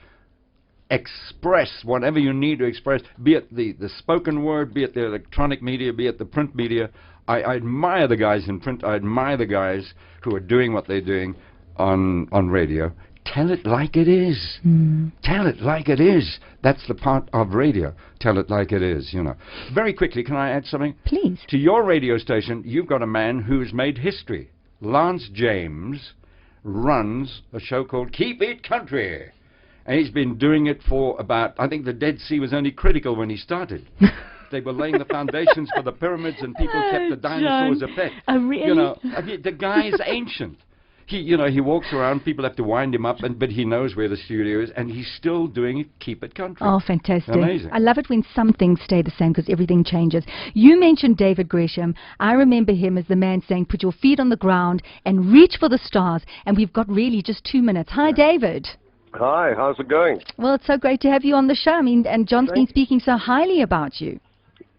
Express whatever you need to express, be it the spoken word, be it the electronic media, be it the print media. I admire the guys in print. I admire the guys who are doing what they're doing on radio. Tell it like it is. Tell it like it is. That's the part of radio. Tell it like it is, Very quickly, can I add something? Please. To your radio station, you've got a man who's made history. Lance James runs a show called Keep It Country. And he's been doing it for about, I think the Dead Sea was only critical when he started. They were laying the foundations for the pyramids, and people kept the dinosaurs a pet. Really? The guy is ancient. He walks around, people have to wind him up, but he knows where the studio is, and he's still doing it, Keep It Country. Oh, fantastic. Amazing. I love it when some things stay the same because everything changes. You mentioned David Gresham. I remember him as the man saying, put your feet on the ground and reach for the stars, and we've got really just 2 minutes. Hi, David. Hi, how's it going? Well, it's so great to have you on the show. I mean, and John's been speaking so highly about you.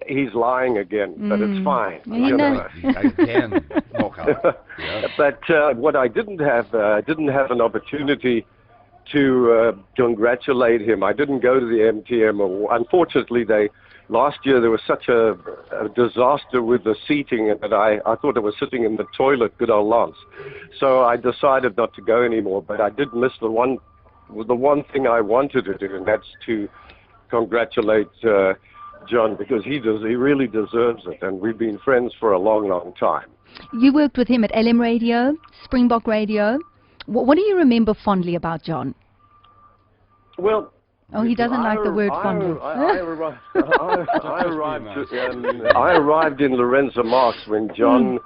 He's lying again, but it's fine. Again. But what I didn't have an opportunity to congratulate him. I didn't go to the MTM. Unfortunately, last year there was such a disaster with the seating that I thought I was sitting in the toilet, good old Lance. So I decided not to go anymore. But I did miss the one thing I wanted to do, and that's to congratulate John, because he really deserves it, and we've been friends for a long, long time. You worked with him at LM Radio, Springbok Radio. What do you remember fondly about John? Well, he doesn't like the word fondly. I arrived in Lorenzo Marx when John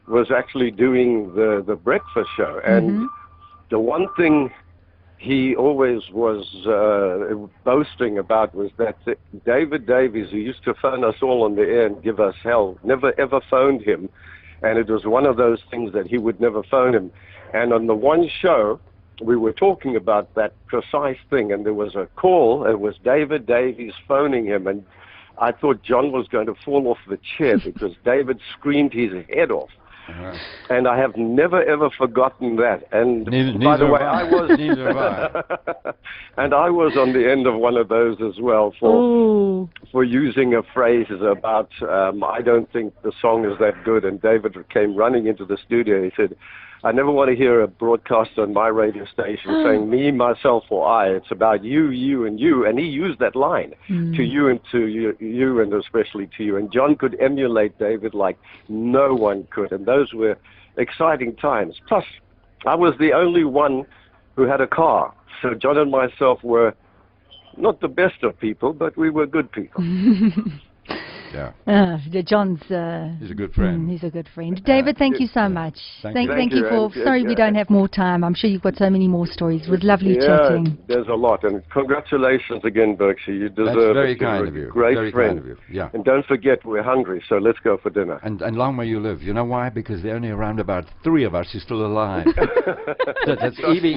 was actually doing the breakfast show, and the one thing he always was boasting about was that David Davies, who used to phone us all on the air and give us hell, never ever phoned him. And it was one of those things that he would never phone him. And on the one show, we were talking about that precise thing, and there was a call. It was David Davies phoning him, and I thought John was going to fall off the chair because David screamed his head off. And I have never ever forgotten that. And by the way, I was and I was on the end of one of those as well for using a phrase about I don't think the song is that good. And David came running into the studio. He said, I never want to hear a broadcast on my radio station saying me, myself, or I. It's about you, you, and you. And he used that line to you and to you, and especially to you. And John could emulate David like no one could. And those were exciting times. Plus, I was the only one who had a car. So John and myself were not the best of people, but we were good people. John's... he's a good friend. He's a good friend. David, thank you so much. Thank you for... Sorry we don't have more time. I'm sure you've got so many more stories. It was lovely chatting. There's a lot. And congratulations again, Berks. You deserve That's very it. kind of you. Great very friend. Kind of you. Yeah. And don't forget, we're hungry, so let's go for dinner. And long may you live. You know why? Because there are only around about 3 of us who's still alive. That's Evie.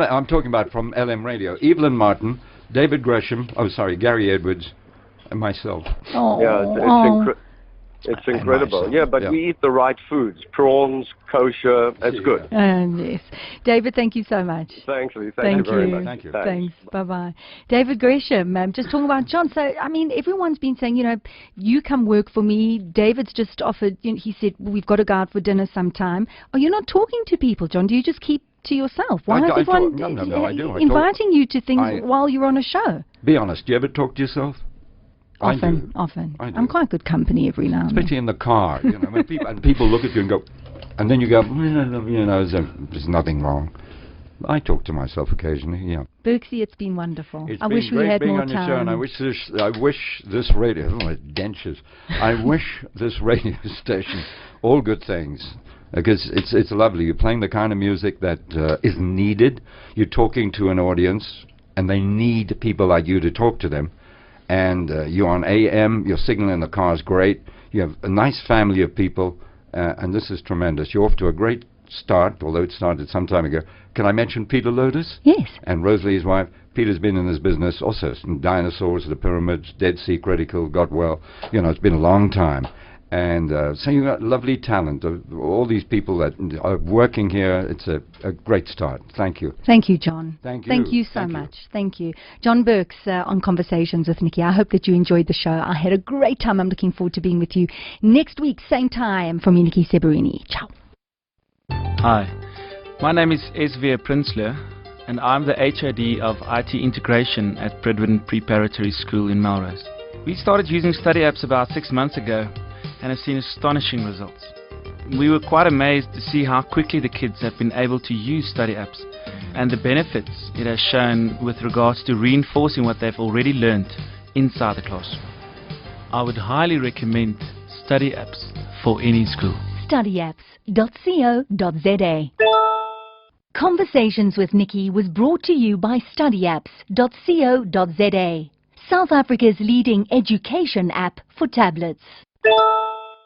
I'm talking about from LM Radio. Evelyn Martin, David Gresham, Gary Edwards, and myself. It's incredible. Yeah, but we eat the right foods. Prawns, kosher, that's good. Yes. David, thank you so much. Thanks, Lee. Thank you very much. Thank you. Thanks. Bye-bye. David Gresham, just talking about John. So, I mean, everyone's been saying, you come work for me. David's just offered, he said, we've got to go out for dinner sometime. Are you not talking to people, John? Do you just keep to yourself? Why is everyone I do. inviting you to things while you're on a show? Be honest, do you ever talk to yourself? Often. I'm quite good company every now and then. Especially in the car, when people look at you and go, and then you go, there's nothing wrong. I talk to myself occasionally, Berksy, it's been wonderful. I wish we had more time. Your show, and I wish this radio, it dentures. I wish this radio station all good things. Because it's lovely. You're playing the kind of music that is needed. You're talking to an audience, and they need people like you to talk to them. And you're on AM, your signal in the car is great, you have a nice family of people, and this is tremendous. You're off to a great start, although it started some time ago. Can I mention Peter Lotus? Yes. And Rosalie, his wife. Peter's been in this business also, some dinosaurs, the pyramids, Dead Sea Critical, got well. It's been a long time. And so you've got lovely talent. All these people that are working here, it's a great start. Thank you. Thank you, John. Thank you. Thank you so much. Thank you. John Berks on Conversations with Niki. I hope that you enjoyed the show. I had a great time. I'm looking forward to being with you next week, same time, from Niki Seberini. Ciao. Hi, my name is Esvia Prinsloo, and I'm the HOD of IT Integration at Bredwin Preparatory School in Melrose. We started using study apps about 6 months ago, and have seen astonishing results. We were quite amazed to see how quickly the kids have been able to use study apps and the benefits it has shown with regards to reinforcing what they've already learned inside the classroom. I would highly recommend study apps for any school. Studyapps.co.za. Conversations with Niki was brought to you by Studyapps.co.za, South Africa's leading education app for tablets.